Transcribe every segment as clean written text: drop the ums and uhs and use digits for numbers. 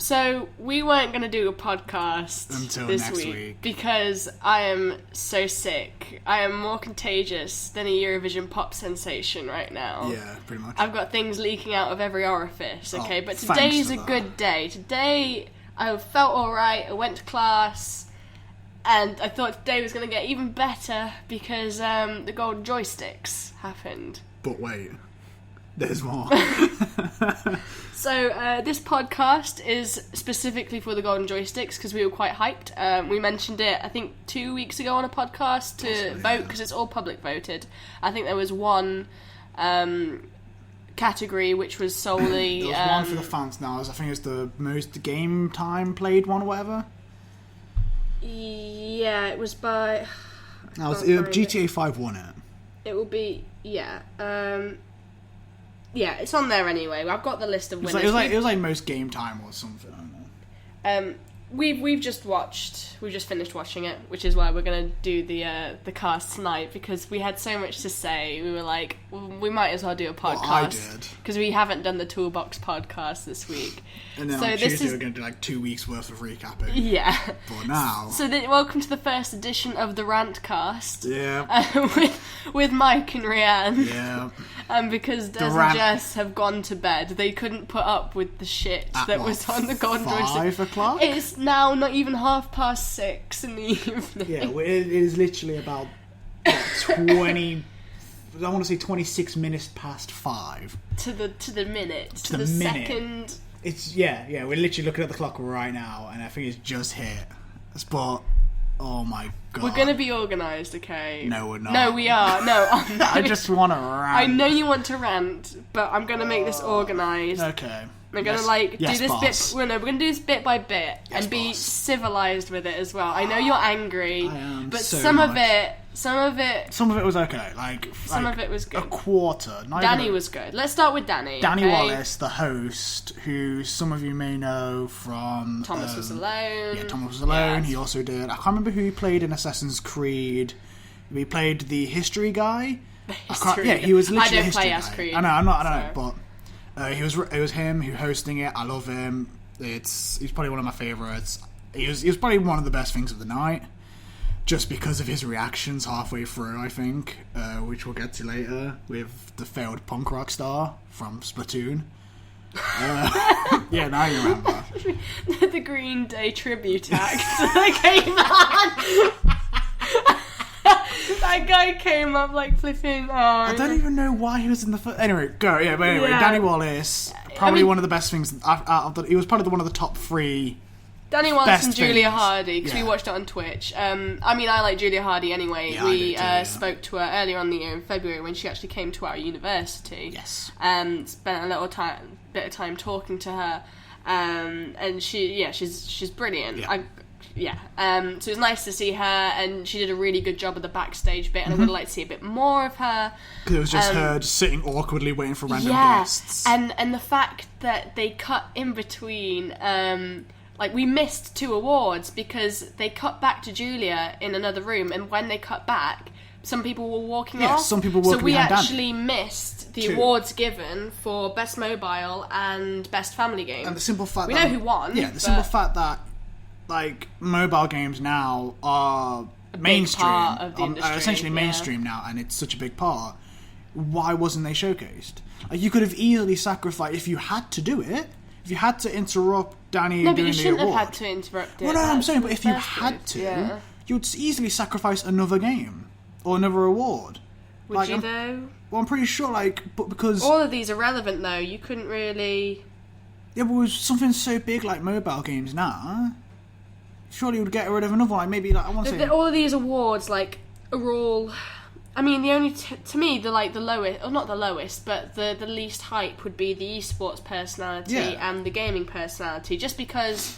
So we weren't going to do a podcast until this next week because I am so sick. I am more contagious than a Eurovision pop sensation right now. Yeah, pretty much. I've got things leaking out of every orifice, okay? But thanks today's for a that. good day. Today I felt alright, I went to class, and I thought today was going to get even better because the golden joysticks happened. But wait, there's more. So this podcast is specifically for the golden joysticks because we were quite hyped. We mentioned it, I think, 2 weeks ago on a podcast to vote because it's all public voted. I think there was one category which was solely... There was one for the fans now. I think it's the most game time played one or whatever. Yeah, it was by... No, GTA 5 won it. It will be... Yeah. Yeah, it's on there anyway. I've got the list of winners. It was like most game time or something. I don't know. We've just finished watching it, which is why we're gonna do the cast tonight because we had so much to say. We were like, well, we might as well do a podcast. Well, I did because we haven't done the Toolbox podcast this week. And then on Tuesday we're gonna do like 2 weeks worth of recapping. Yeah. But now. So welcome to the first edition of the Rantcast. Yeah. With Mike and Rianne. Yeah. And because Des and Jess have gone to bed, they couldn't put up with the shit that was on the Golden Joystick. 5 o'clock? It's now not even 6:30 in the evening. Yeah, well, it is literally about 20... I want to say 26 minutes past 5. To the minute. To the minute. Second. It's, yeah, we're literally looking at the clock right now, and I think it's just hit. But, oh my god. We're going to be organised, okay? No, we're not. No, we are. No, I'm not. I just want to rant. I know you want to rant, but I'm going to make this organised. Okay. We're going to do this boss. bit. We're going to do this bit by bit and be civilised with it as well. I know you're angry, I am but so some much. of it was okay. Some of it was good. A quarter. Danny was good. Let's start with Danny. Danny Wallace, the host, who some of you may know from Thomas Was Alone. Yeah, Thomas Was Alone. Yes. He also did. I can't remember who he played in Assassin's Creed. He played the history guy. He was literally I don't a history play guy. as Creed. I know. I don't know, but. It was him who hosting it. I love him. He's probably one of my favourites. He was probably one of the best things of the night, just because of his reactions halfway through. I think, which we'll get to later with the failed punk rock star from Splatoon. Yeah, now you remember the Green Day tribute act that came on. That guy came up like flipping. I don't even know why he was in the first. Anyway, go. Yeah, but anyway, Yeah. Danny Wallace, probably one of the best things. He was probably one of the top 3. Danny Wallace Best and Julia things. Hardy, because Yeah. we watched it on Twitch. I like Julia Hardy anyway. Yeah, we I do too, spoke to her earlier on the year in February when she actually came to our university. Yes. Spent a bit of time talking to her, and she's brilliant. Yeah. So it was nice to see her, and she did a really good job of the backstage bit, and I would like to see a bit more of her. Because it was just her just sitting awkwardly waiting for random guests. And the fact that they cut in between, we missed 2 awards because they cut back to Julia in another room, and when they cut back, some people were walking off. Some people were walking So we behind actually missed the 2 awards given for Best Mobile and Best Family Game. And the simple fact we know who won. Yeah, the simple fact that mobile games now are mainstream, part of the industry, essentially mainstream now, and it's such a big part. Why wasn't they showcased? You could have easily sacrificed if you had to do it. If you had to interrupt Danny doing the award. No, but you shouldn't have had to interrupt it. Well, no, I'm saying, but if you had to, you'd easily sacrifice another game or another award. Would you though? Well, I'm pretty sure, but because all of these are relevant though, you couldn't really. Yeah, but with something so big like mobile games now, surely you'd get rid of another one. Maybe I want to say all of these awards are all. I mean, the only to me the lowest, or not the lowest, but the least hype would be the esports personality and the gaming personality, just because.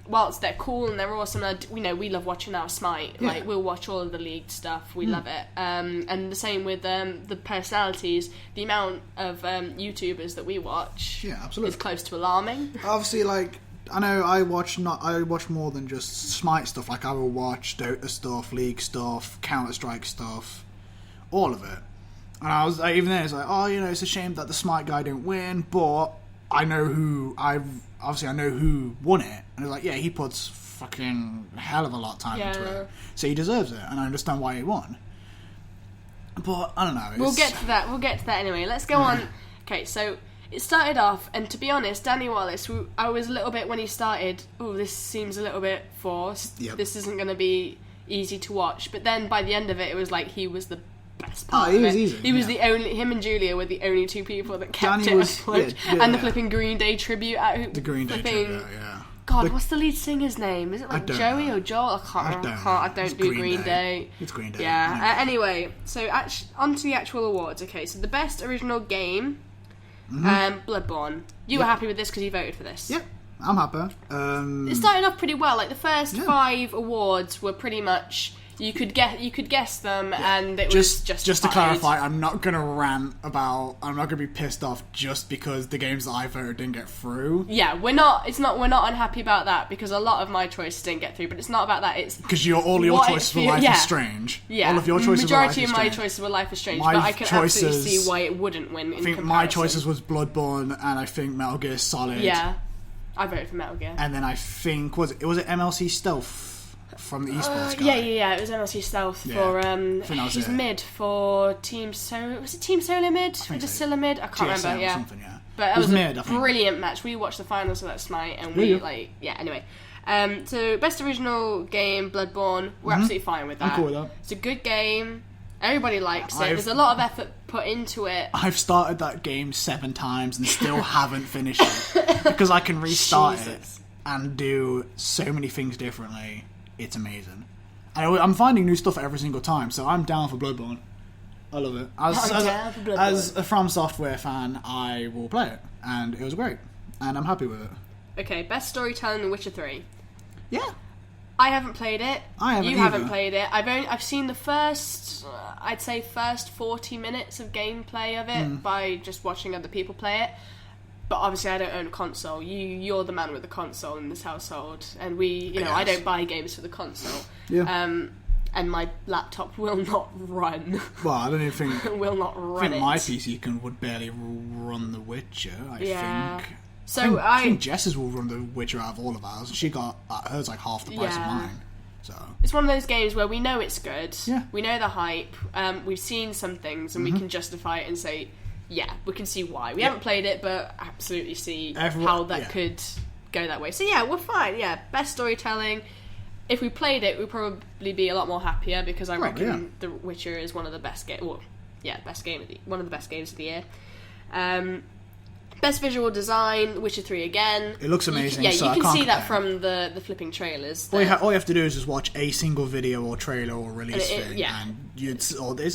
Whilst they're cool and they're awesome, we love watching our Smite. Yeah. We'll watch all of the league stuff. We love it. And the same with the personalities. The amount of YouTubers that we watch, absolutely, is close to alarming. Obviously, I know I watch more than just Smite stuff. I will watch Dota stuff, League stuff, Counter-Strike stuff, all of it. And I was even there. It's it's a shame that the Smite guy didn't win, but I know who won it, and it's like, yeah, he puts fucking hell of a lot of time into it, so he deserves it, and I understand why he won. But I don't know. We'll get to that. We'll get to that anyway. Let's go on. Okay, so it started off, and to be honest, Danny Wallace, I was a little bit when he started. Oh, this seems a little bit forced. Yep. This isn't going to be easy to watch. But then by the end of it was like he was the best part. Oh, he was easy. He was the only. Him and Julia were the only two people that kept it afloat. And the flipping Green Day tribute out. The Green Day tribute, yeah. God, what's the lead singer's name? Is it like Joey or Joel? I don't do Green Day. It's Green Day. Yeah. Anyway, so on to the actual awards. Okay, so the best original game, Bloodborne. You were happy with this because you voted for this. Yep, I'm happy. It started off pretty well. Like the first 5 awards were pretty much. You could guess them, and it was just to clarify. I'm not gonna rant about. I'm not gonna be pissed off just because the games that I voted didn't get through. Yeah, we're not unhappy about that because a lot of my choices didn't get through. But it's not about that. It's because all your choices were Life is Strange. Yeah, all of your choices. Majority of my choices were Life is Strange, but I can absolutely see why it wouldn't win. I think my choices was Bloodborne, and I think Metal Gear Solid. Yeah, I voted for Metal Gear. And then I think was it MLC Stealth. From the esports guy. Yeah. It was MLC Stealth for he's mid for Team Solo. Was it Team Solo mid? Was it Scylla mid? I can't remember. Yeah. Something, yeah. But it was mid, a brilliant match. We watched the finals last night, and anyway. So best original game, Bloodborne. We're absolutely fine with that. I'm cool with that. It's a good game. Everybody likes it. There's a lot of effort put into it. I've started that game 7 times and still haven't finished it because I can restart it and do so many things differently. It's amazing. I'm finding new stuff every single time, so I'm down for Bloodborne. I love it. As a From Software fan, I will play it, and it was great, and I'm happy with it. Okay, best storytelling in Witcher 3. Yeah. I haven't played it. You haven't played it. I've seen the first 40 minutes of gameplay of it by just watching other people play it. But obviously I don't own a console. You're the man with the console in this household, and I don't buy games for the console. Yeah. And my laptop will not run. Well, I don't even think will not run. I think my PC would barely run The Witcher. I think. So I think Jess's will run The Witcher out of all of ours. She got hers like half the price of mine. So it's one of those games where we know it's good. Yeah. We know the hype. We've seen some things, and we can justify it and say. Yeah, we can see why. We haven't played it, but absolutely see how that could go that way. So yeah, we're fine. Yeah, best storytelling. If we played it, we'd probably be a lot more happier because I reckon The Witcher is one of the best games. Well, yeah, one of the best games of the year. Best visual design, Witcher 3 again. It looks amazing. You can see that from the flipping trailers. All you have to do is just watch a single video or trailer or release thing, and it's lovely.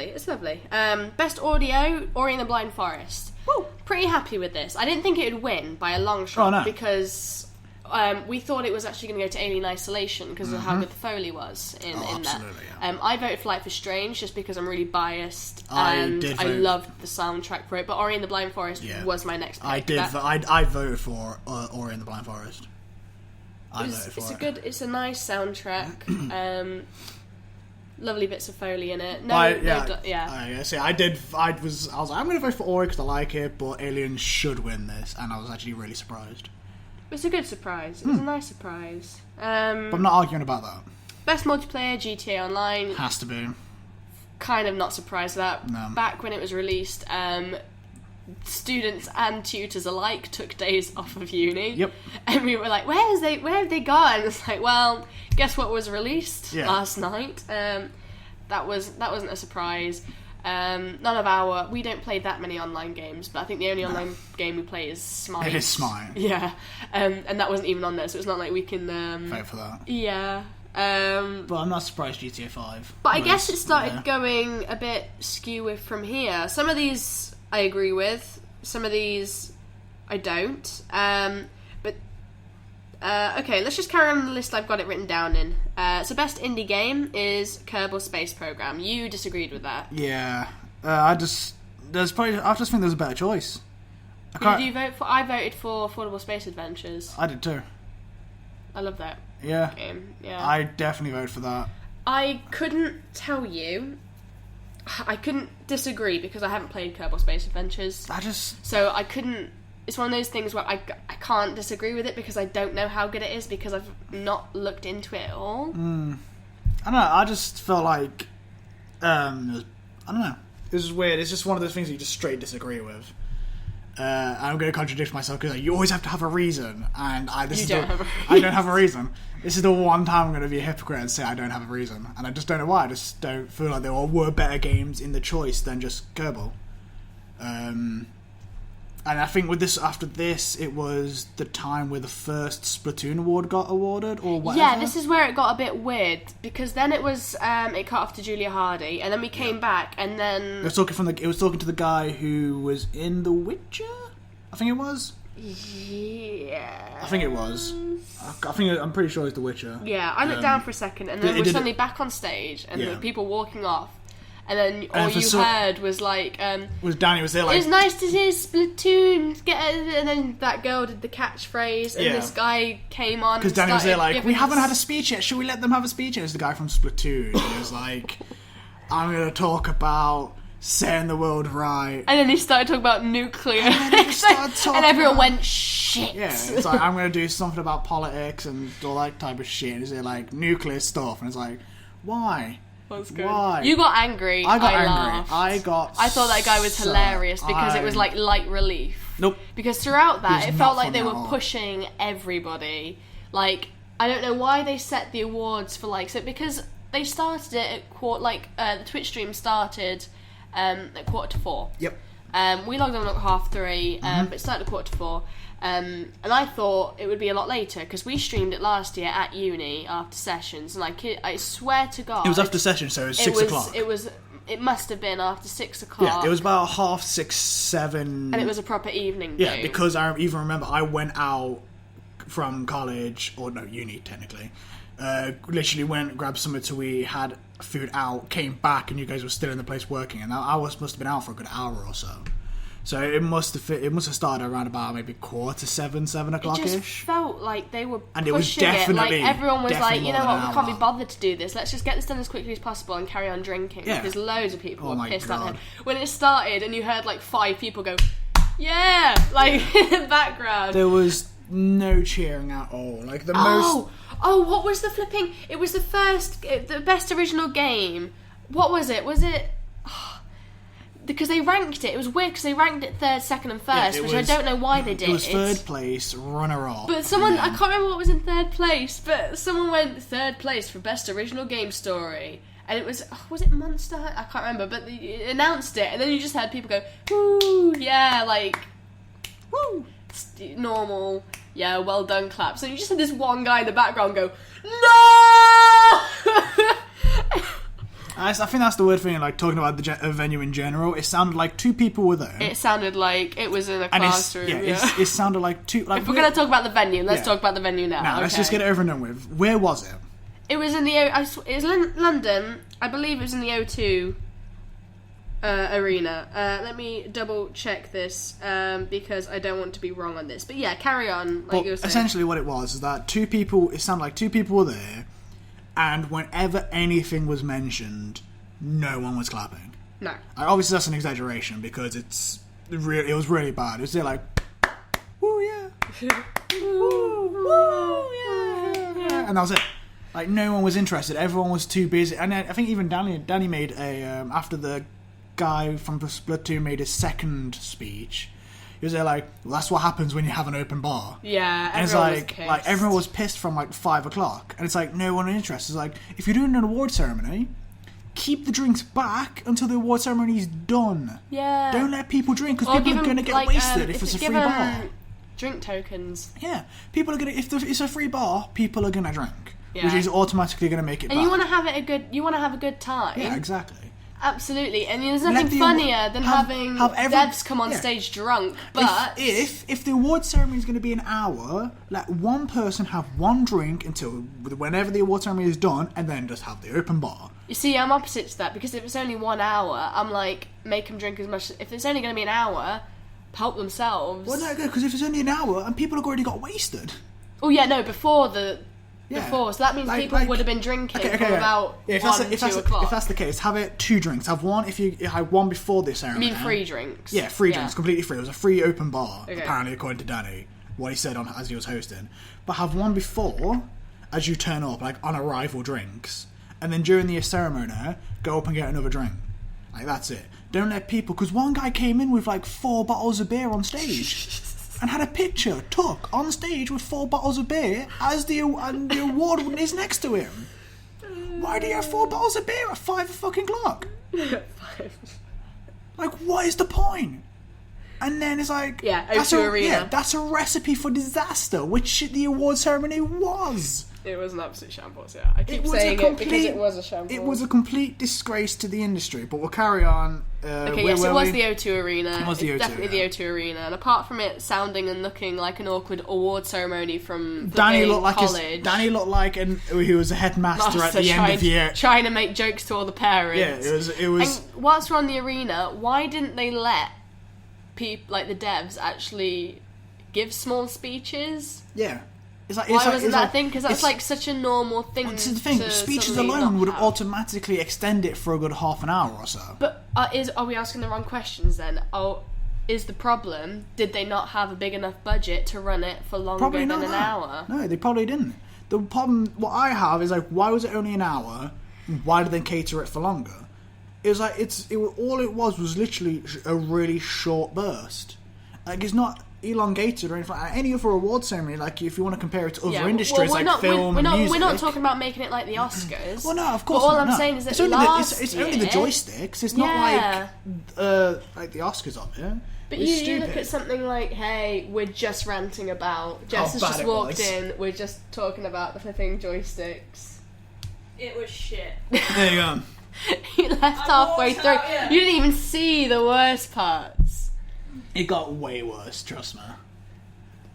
It's lovely. Best audio, Ori and the Blind Forest. Woo! Pretty happy with this. I didn't think it would win by a long shot because we thought it was actually going to go to Alien Isolation because of how good the Foley was in that. Yeah. I voted for Life is Strange just because I'm really biased and I loved the soundtrack for it. But Ori and the Blind Forest was my next pick. I voted for Ori and the Blind Forest. It's a nice soundtrack. Lovely bits of Foley in it. I was like, I'm going to vote for Ori because I like it, but Alien should win this, and I was actually really surprised. It's a good surprise. It was a nice surprise. But I'm not arguing about that. Best multiplayer, GTA Online. Has to be. Kind of not surprised at that. No. Back when it was released, students and tutors alike took days off of uni. Yep. And we were like, where have they gone? And it's like, well, guess what was released last night? That wasn't a surprise. We don't play that many online games, but I think the only online game we play is Smite. It is Smite. Yeah. And that wasn't even on there, so it's not like we can... vote for that. Yeah. But I'm not surprised GTA 5. But I guess it started going a bit skew from here. Some of these I agree with, some of these I don't. Okay, let's just carry on the list I've got it written down in. So best indie game is Kerbal Space Program. You disagreed with that. Yeah. I just think there's a better choice. Who did you vote for? I voted for Affordable Space Adventures. I did too. I love that game. Yeah. I definitely voted for that. I couldn't tell you. I couldn't disagree because I haven't played Kerbal Space Adventures. So I couldn't it's one of those things where I can't disagree with it because I don't know how good it is because I've not looked into it at all. I don't know. I just felt like I don't know. This is weird. It's just one of those things that you just straight disagree with. I'm going to contradict myself because you always have to have a reason, and I don't have a reason. This is the one time I'm going to be a hypocrite and say I don't have a reason, and I just don't know why. I just don't feel like there were better games in the choice than just Kerbal. And I think with this, after this, it was the time where the first Splatoon award got awarded, or whatever. Yeah, this is where it got a bit weird because then it was it cut off to Julia Hardy, and then we came back, and then it was talking to the guy who was in The Witcher. I think it was. Yeah. I think it was. I'm pretty sure it's The Witcher. Yeah, I looked down for a second, and then we're suddenly back on stage, and there were people walking off. And then all you heard was like... was Danny was there like... It was nice to see Splatoon and then that girl did the catchphrase, and this guy came on because Danny was there like, we haven't had a speech yet, should we let them have a speech? And it was the guy from Splatoon. He was like, I'm going to talk about setting the world right. And then he started talking about nuclear. And everyone went, shit. Yeah, it's like, I'm going to do something about politics and all that type of shit. And he's like, nuclear stuff. And it's like, why? Why? You got angry. I angry. Laughed. I thought that guy was hilarious because it was like light relief. Nope. Because throughout that, it felt like they were pushing everybody. Like, I don't know why they set the awards for like... So because they started it at the Twitch stream started at 3:45. Yep. We logged on at 3:30, but it started at 4:45. And I thought it would be a lot later because we streamed it last year at uni after sessions. And I swear to God, it was after sessions, so it was 6 o'clock. It must have been after 6 o'clock. Yeah, it was about 6:30, 7. And it was a proper evening. Yeah, because I even remember I went out from college, or no, uni technically. Literally went, grabbed something to eat, had food out, came back, and you guys were still in the place working. And I must have been out for a good hour or so. So it must have started around about maybe 7 o'clock ish. It just felt like they were and pushing it was definitely, like everyone was like, you know what, we can't be hour. bothered to do this. Let's just get this done as quickly as possible and carry on drinking. Yeah. Because loads of people were pissed God. at him. When it started and you heard like 5 people go, yeah, like in the background. There was no cheering at all. Like the most. Oh, what was the flipping? It was the best original game. What was it? Was it? Because they ranked it. It was weird because they ranked it 3rd, 2nd and 1st, which I don't know why they did. It was 3rd place, runner-up. But someone, I can't remember what was in 3rd place, but someone went 3rd place for best original game story. And it was it Monster Hunter? I can't remember, but they announced it, and then you just heard people go, woo, yeah, like, woo, normal, yeah, well done claps. So you just had this one guy in the background go, no! I think that's the weird thing, like, talking about the venue in general. It sounded like 2 people were there. It sounded like it was in a classroom. It sounded like 2... Like, if we're going to talk about the venue, let's talk about the venue now. Now, let's just get it over and done with. Where was it? It was in it was London. I believe it was in the O2 arena. Let me double check this because I don't want to be wrong on this. But yeah, carry on. Like you were saying. Essentially what it was is that 2 people... It sounded like 2 people were there, and whenever anything was mentioned, no one was clapping. No. Obviously, that's an exaggeration because it was really bad. It was there like, woo, yeah. Woo, woo, yeah. And that was it. Like, no one was interested. Everyone was too busy. And I think even Danny made a... after the guy from Splatoon made his 2nd speech... He was there like, well, that's what happens when you have an open bar. Yeah, and it's like everyone was pissed from like 5 o'clock, and it's like no one interested. It's like if you're doing an award ceremony, keep the drinks back until the award ceremony is done. Yeah. Don't let people drink because people are going to get wasted if it's a free bar. Drink tokens. Yeah, people are going to. If it's a free bar, people are going to drink, yeah. which is automatically going to make it. And you want to have it you want to have a good time. Yeah, exactly. Absolutely, and there's nothing funnier than having devs come on stage drunk. But if the award ceremony is going to be an hour, let one person have one drink until whenever the award ceremony is done, and then just have the open bar. You see, I'm opposite to that because if it's only 1 hour, I'm like make them drink as much. If it's only going to be an hour, help themselves. Well, no, because if it's only an hour and people have already got wasted. Oh yeah, no, before the before. So that means people would have been drinking from about 1, 2 o'clock. If that's the case, have it 2 drinks. Have one if you have one before this ceremony. You mean 3 drinks? Yeah, 3 drinks, completely free. It was a free open bar, apparently, according to Danny. What he said as he was hosting. But have one before, as you turn up, like on arrival drinks, and then during the ceremony, go up and get another drink. Like, that's it. Don't let people... Because one guy came in with, like, 4 bottles of beer on stage and had a picture took on stage with 4 bottles of beer as the award is next to him. Why do you have 4 bottles of beer at 5 fucking o'clock? Like, what is the point? And then it's like... Yeah, O2 Arena. Yeah, that's a recipe for disaster, which the award ceremony was. It was an absolute shambles, yeah. I keep saying it because it was a shambles. It was a complete disgrace to the industry, but we'll carry on. Okay, yes, it was the O2 Arena. It was the O2 definitely the O2 Arena. And apart from it sounding and looking like an awkward award ceremony from Danny looked like college... Danny looked like he was a headmaster at the end of the year. Trying to make jokes to all the parents. Yeah, it was... And whilst we're on the arena, why didn't they let people, like the devs, actually give small speeches? Yeah. Why wasn't that a thing? Because that's like such a normal thing. Well, the thing. Speeches alone would automatically extend it for a good half an hour or so. But are we asking the wrong questions then? Is the problem, did they not have a big enough budget to run it for longer than an hour? No, they probably didn't. The problem, what I have is like, why was it only an hour? Why did they cater it for longer? It was like, all it was literally a really short burst. Like, it's not elongated or anything. Any other award ceremony, like if you want to compare it to other industries like film and music. We're not talking about making it like the Oscars. Well, no, of course but all not. I'm saying is that it's only the joysticks. It's not like the Oscars of it. But you look at something like, hey, we're just ranting about. Jess has just walked in. We're just talking about the flipping joysticks. It was shit. There you go. You left halfway through. You didn't even see the worst parts. It got way worse, trust me.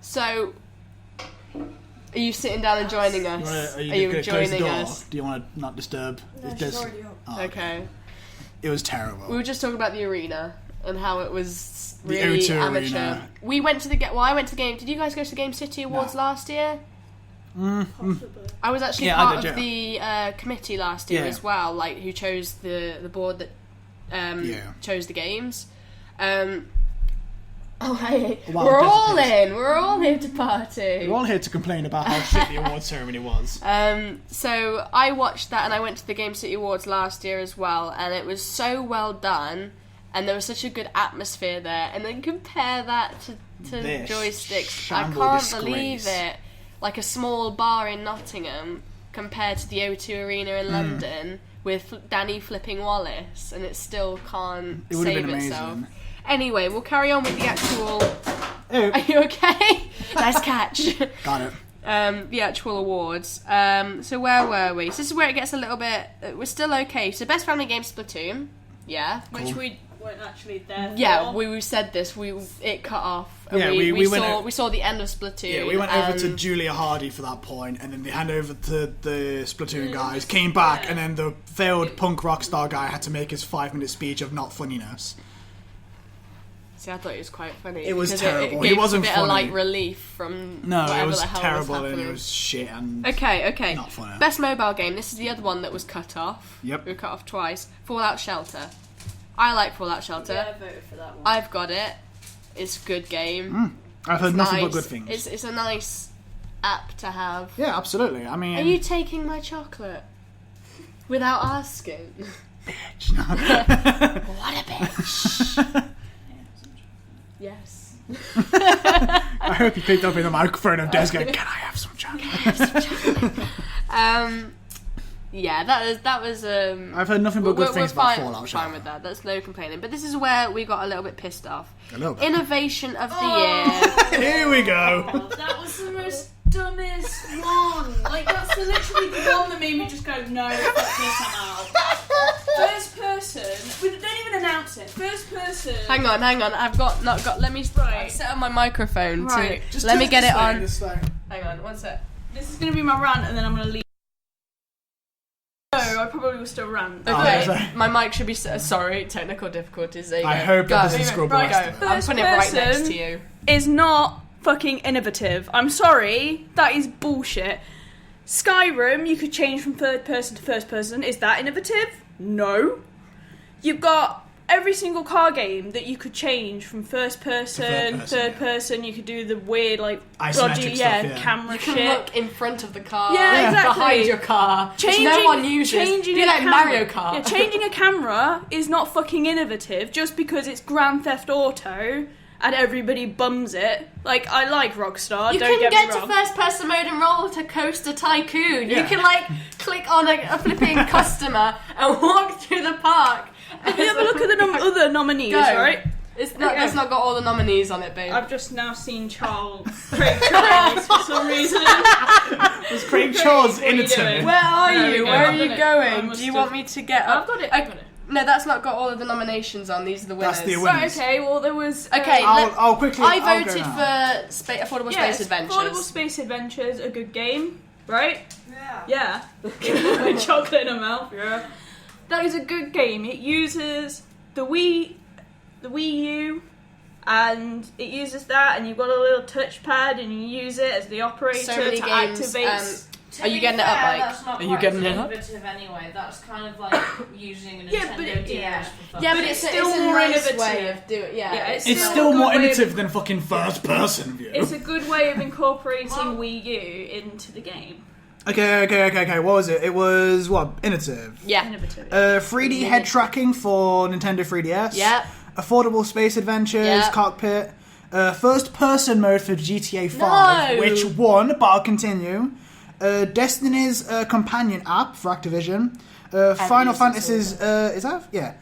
So, are you sitting down and joining us? Are you joining us? Do you want to not disturb? No, she's already up. Oh, okay. It was terrible. We were just talking about the arena and how it was really the O2 amateur. Arena. We went to I went to the game. Did you guys go to the Game City Awards last year? I was actually part of the committee last year as well, like who chose the board that chose the games. Oh hey, we're all in. We're all here to party. We're all here to complain about how shit the award ceremony was. So I watched that, and I went to the Game City Awards last year as well, and it was so well done, and there was such a good atmosphere there. And then compare that to joysticks. I can't believe it. Like a small bar in Nottingham compared to the O2 Arena in London with Danny flipping Wallace, and it still can't save itself. Anyway, we'll carry on with the actual... Oh. Are you okay? Nice catch. Got it. The actual awards. So where were we? So this is where it gets a little bit... We're still okay. So Best Family Game, Splatoon. Yeah. Cool. Which we weren't actually there for. Yeah, we said this. It cut off. And we saw the end of Splatoon. Yeah, we went over to Julia Hardy for that point, and then they handed over to the Splatoon guys, came back, and then the failed punk rock star guy had to make his 5-minute speech of not funniness. See, I thought it was quite funny. It was terrible. It he wasn't a bit funny. Of light relief from it was the hell terrible was and it was shit and okay. Not funny. Best mobile game. This is the other one that was cut off. Yep. We were cut off twice. Fallout Shelter. I like Fallout Shelter. Yeah, I voted for that one. I've got it. It's a good game. I've heard nothing but good things. It's a nice app to have. Yeah, absolutely. I mean, are you taking my chocolate without asking? Bitch. No. What a bitch. Yes. I hope you picked up in the microphone of Des going, can I have some chocolate? Yeah, that was. I've heard nothing but good things about Fallout. Fine with that. That's no complaining. But this is where we got a little bit pissed off. A little bit. Innovation of the year. Here we go. Oh, that was the most dumbest one. Like that's literally the one that made me just go, no, fuck this, I'm out. First person. Don't even announce it. First person. Hang on. I've not got. Let me set up my microphone. Right. To let me get it on. Hang on, one sec. This is gonna be my rant, and then I'm gonna leave. No, I probably will still rant. Okay, my mic should be... Sorry, technical difficulties. There you go. I hope that doesn't scroll past it. I'm putting it right next to you. Is not fucking innovative. I'm sorry, that is bullshit. Skyrim, you could change from third person to first person. Is that innovative? No. You've got every single car game that you could change from first person, third person. You could do the weird, like, dodgy, camera you shit. can look in front of the car, exactly. behind your car, which no one uses. Do like Mario Kart. Yeah, changing a camera is not fucking innovative just because it's Grand Theft Auto and everybody bums it. Like, I like Rockstar, you don't can get me to wrong. first person mode and roll to Coaster Tycoon. Yeah. You can, like, click on a flipping customer and walk through the park. Have you ever look at the other nominees, right? It's not got all the nominees on it, babe. I've just now seen Craig Charles for some reason. Was Craig Charles in it? Where are you? Where are you I going? must Do you have- want me to get up? I've got it. No, that's not got all of the nominations on. These are the winners. That's the winners. Right, okay, well there was... Okay, I'll quickly... I I'll voted go now. for Affordable Space Adventures. Affordable Space Adventures, a good game, right? Yeah. Yeah. Chocolate in her mouth, yeah. That is a good game. It uses the Wii U, and it uses that, and you've got a little touchpad, and you use it as the operator So many to games, activate... Are you getting it up, Mike? That's not Are you quite getting it up? innovative anyway. That's kind of like using a Nintendo Yeah, but DS for fun. Yeah, but it's it's still a more nice innovative. way of doing it. Yeah, Yeah, It's still still a more good way of- innovative than fucking first person view. It's a good way of incorporating Wii U into the game. Okay. What was it? It was, what? Innovative. Yeah. Innovative. 3D head tracking for Nintendo 3DS. Yeah. Affordable Space Adventures, Yeah. Cockpit. First person mode for GTA 5, No. which won, but I'll continue. Destiny's companion app for Activision. Final Fantasy's, is that? Yeah.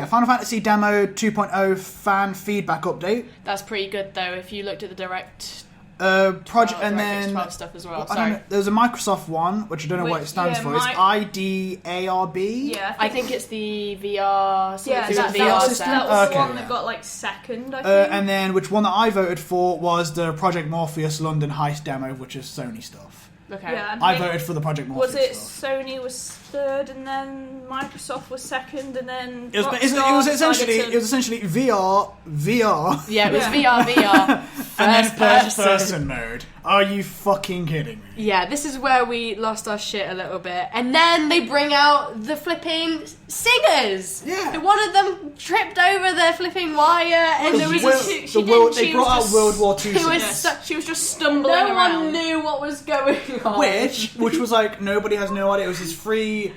Final Fantasy Demo 2.0 fan feedback update. That's pretty good though. If you looked at the direct Project, and DirectX then 12 stuff as well. I don't know, there's a Microsoft one, which I don't know what it stands for. It's IDARB. Yeah, I think it's the VR. Yeah, Is it that VR was system? the Okay, one yeah. that got like second, I think. And then which one that I voted for was the Project Morpheus London heist demo, which is Sony stuff. Okay. Yeah, I voted for the Project Morpheus Was it stuff. Sony was third, and then Microsoft was second, and then It was Rockstar essentially decided to- VR, Yeah, it was Yeah. VR. and then first person mode. Are you fucking kidding me? Yeah, this is where we lost our shit a little bit. And then they bring out the flipping singers. Yeah. One of them tripped over their flipping wire, and there was They brought out World War II. It was singers. she was just stumbling no around. one knew what was going on. Which was like nobody has no idea. It was this free.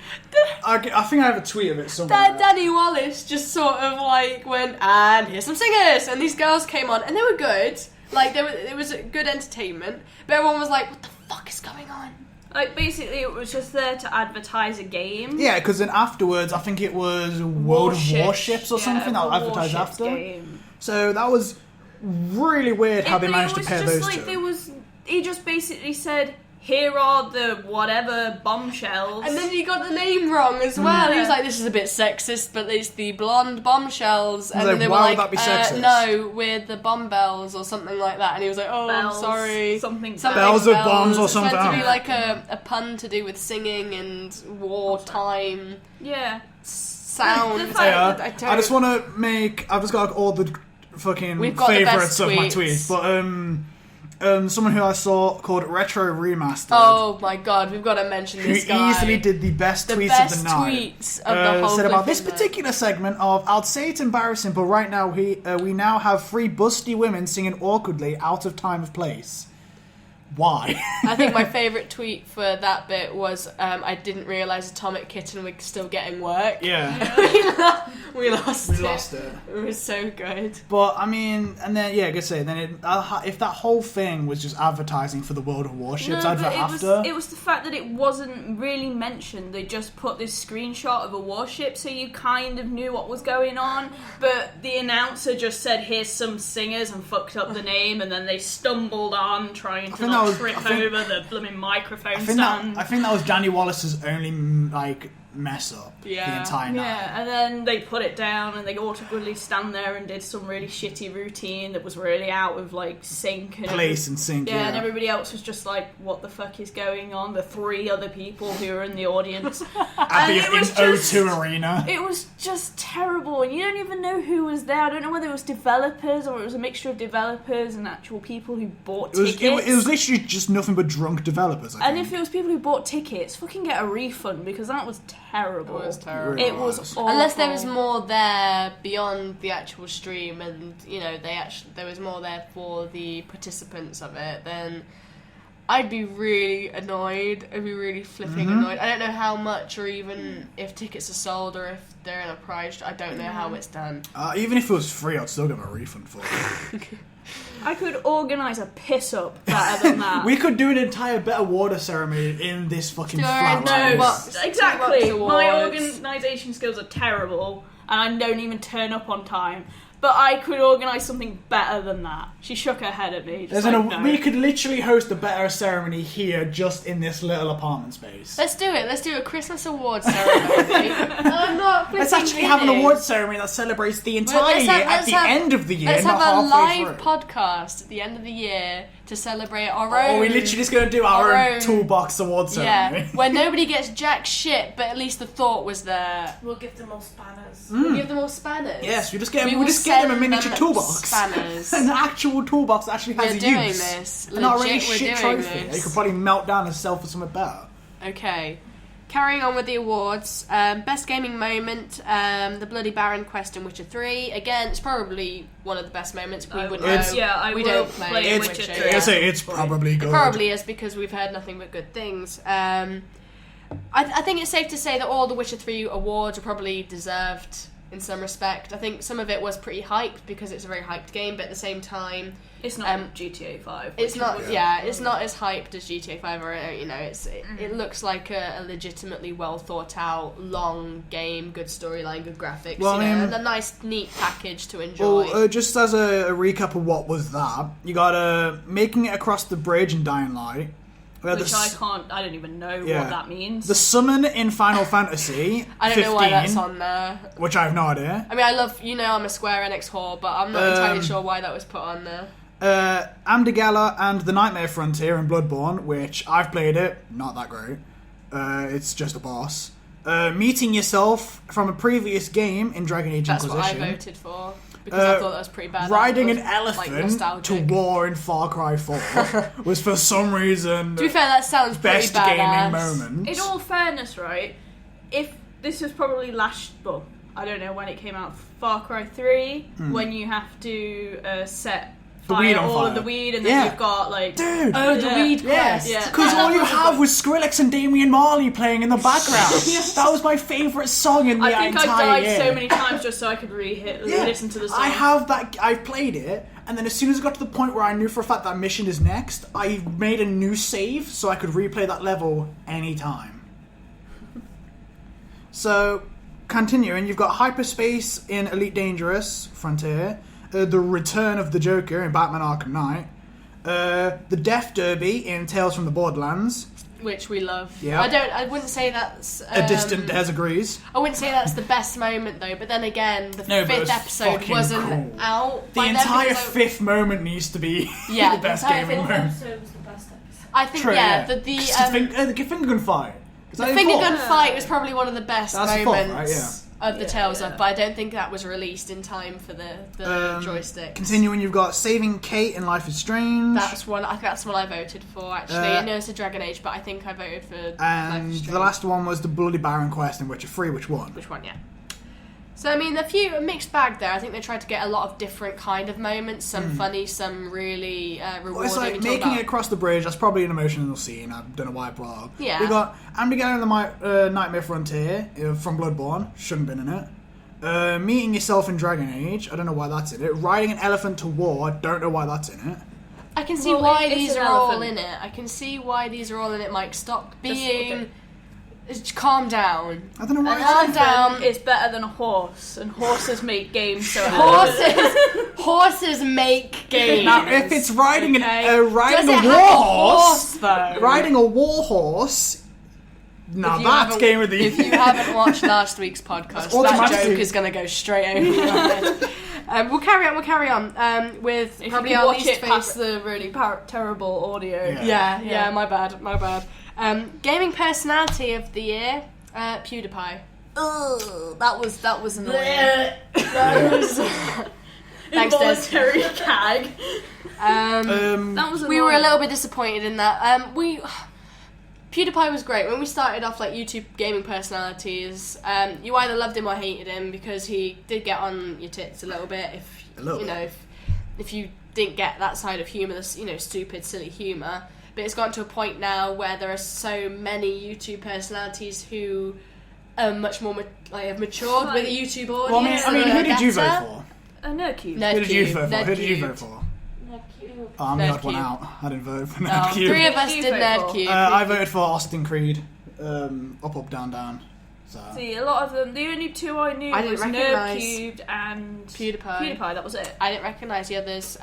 I think I have a tweet of it somewhere. That Danny Wallace just sort of like went, and here's some singers, and these girls came on, and they were good. Like it was a good entertainment, but everyone was like, "What the fuck is going on?" Like basically, it was just there to advertise a game. Yeah, because then afterwards, I think it was World of Warships or something that was advertised after. Game. So that was really weird how they managed to pair those two. He just basically said, "Here are the whatever bombshells." And then he got the name wrong as well. He was Yeah. like, "This is a bit sexist, but it's the blonde bombshells." And Like, then they were why like, would that be sexist? "No, we're the bomb bells or something like that." And he was like, "Oh, Bells, I'm sorry." something Bells of bombs or It's meant to something. be like a pun to do with singing and wartime Yeah. sound. The fact- I just want to make. I've just got like, all the fucking We've got the favorites best of my tweets. tweets, but someone who I saw called Retro Remastered. Oh my god, we've got to mention Who this guy. easily did the best tweets best of the night. tweets of the whole said about flipping this night. particular segment of, I'd say it's embarrassing, but right now we now have three busty women singing awkwardly out of time of place. Why? I think my favourite tweet for that bit was, I didn't realise Atomic Kitten was still getting work. Yeah. we lost it. We lost it. It was so good. But I mean, and then yeah, I guess say then if that whole thing was just advertising for the World of Warships No, advert but after. it was the fact that it wasn't really mentioned. They just put this screenshot of a warship, so you kind of knew what was going on. But the announcer just said, "Here's some singers," and fucked up the name, and then they stumbled on trying to not trip over the blooming microphone stand. I think that was Danny Wallace's only like mess up the entire night. Yeah, and then they put it down, and they awkwardly stand there and did some really shitty routine that was really out of like sync and Place and sync. Yeah, and everybody else was just like, "What the fuck is going on?" The three other people who were in the audience, At the and it was in just, O2 Arena. It was just terrible, and you don't even know who was there. I don't know whether it was developers or it was a mixture of developers and actual people who bought tickets. It was literally just nothing but drunk developers, I think. And if it was people who bought tickets, fucking get a refund, because that was terrible. It was terrible. It was awful. Unless there was more there beyond the actual stream, and there was more there for the participants of it, then I'd be really annoyed. I'd be really flipping annoyed. I don't know how much, or even if tickets are sold, or if they're in a prize. I don't know how it's done. Even if it was free, I'd still give a refund for it. I could organise a piss up better than that. We could do an entire better water ceremony in this fucking flat. No, exactly. Toolbox My awards. organisation skills are terrible, and I don't even turn up on time. But I could organise something better than that. She shook her head at me. No. We could literally host a better ceremony here, just in this little apartment space. Let's do it. Let's do a Christmas awards ceremony. I'm not Let's actually have an awards ceremony that celebrates the entire year at the end of the year, Let's not have a halfway live through. podcast at the end of the year to celebrate our own. Oh, we're literally just going to do our own Toolbox awards ceremony. Yeah, where nobody gets jack shit, but at least the thought was there. We'll give them all spanners. We'll give them all spanners. Yes, we just get will them a miniature send them toolbox. Spanners. An actual toolbox that actually has We're a doing use. this. And not a really Legit, we're shit doing trophy. this. You could probably melt down and sell for something better. Okay. Carrying on with the awards, best gaming moment, the Bloody Baron quest in Witcher 3. Again, it's probably one of the best moments. We wouldn't know. Yeah, I we will don't play play Witcher. Witcher 3. It's probably good. It probably is, because we've heard nothing but good things. I think it's safe to say that all the Witcher 3 awards are probably deserved in some respect. I think some of it was pretty hyped because it's a very hyped game, but at the same time, it's not GTA 5. It's not. It's not as hyped as GTA 5, or it looks like a legitimately well thought out, long game, good storyline, good graphics, and a nice, neat package to enjoy. Well, just as a recap of what was that, you got making it across the bridge in Dying Light. Which I don't even know what that means. The summon in Final Fantasy I don't 15, know why that's on there. Which I have no idea. I mean, I love, I'm a Square Enix whore, but I'm not entirely sure why that was put on there. Amdagala and the Nightmare Frontier in Bloodborne, which I've played it, not that great. It's just a boss. Meeting yourself from a previous game in Dragon Age Inquisition. That's what I voted for, because I thought that was pretty bad. Riding an elephant to war in Far Cry 4 was for some reason to be fair, that sounds best pretty gaming badass. moment. In all fairness, right, if this was probably I don't know when it came out, Far Cry 3, when you have to set the weed on all fire. of the weed, and then you've got Dude! Oh, the weed quest. Yeah. Because all you have was Skrillex and Damian Marley playing in the background. That was my favourite song in the entire year. I think I died so many times just so I could listen to the song. I have that. I've played it, and then as soon as I got to the point where I knew for a fact that mission is next, I made a new save so I could replay that level anytime. So, continuing, you've got Hyperspace in Elite Dangerous Frontier, the Return of the Joker in Batman Arkham Knight, the Death Derby in Tales from the Borderlands, which we love. Yeah. I wouldn't say that's a distant Des agrees. I wouldn't say that's the best moment though, but then again, the but it fifth was episode fucking wasn't cool. out. The entire fifth moment needs to be the best gaming moment. episode was the best episode. I think True, the finger gun fight. The finger gun fight was probably one of the best That's moments right? Yeah. of the Tales of, but I don't think that was released in time for the joystick. Continuing, you've got Saving Kate in Life is Strange. I think that's one I voted for, actually. I know it's a Dragon Age, but I think I voted for Life And is Strange. the last one was the Bloody Baron quest in Witcher 3. Which one? Which one, yeah. So, I mean, a mixed bag there. I think they tried to get a lot of different kind of moments. Some funny, some really rewarding. Well, it's like making it across the bridge. That's probably an emotional scene. I don't know why I brought up. Yeah. We got Amdagala and the Nightmare Frontier from Bloodborne. Shouldn't have been in it. Meeting yourself in Dragon Age. I don't know why that's in it. Riding an elephant to war. Don't know why that's in it. I can see why these are all in it. I can see why these are all in it, Mike. Stop being... Calm down. I don't know why. Calm down. It's better than a horse, and horses make games. So horses make games. Now, if it's riding Does a it war have a horse, though? riding a war horse. Now that's game of the year. If you haven't watched last week's podcast, that joke is going to go straight over your head. We'll carry on with if probably you our watch least it past the really terrible audio. Yeah, my bad. Gaming personality of the year, PewDiePie. ugh, that was annoying. That was Involuntary gag. That was annoying. We were a little bit disappointed in that. PewDiePie was great. When we started off like YouTube gaming personalities, you either loved him or hated him because he did get on your tits a little bit. If you didn't get that side of humour, stupid, silly humour. But it's gotten to a point now where there are so many YouTube personalities who are much more have matured with the YouTube audience. Well, I mean, who did you vote for? Nerdcube. Who did you vote for? Oh, I'm the odd one out. I didn't vote for Nerdcube. 3 of us did Nerdcube. I voted for Austin Creed. Up, down, down. So. See, a lot of them, the only 2 I knew was Nerdcube and PewDiePie. That was it. I didn't recognise the others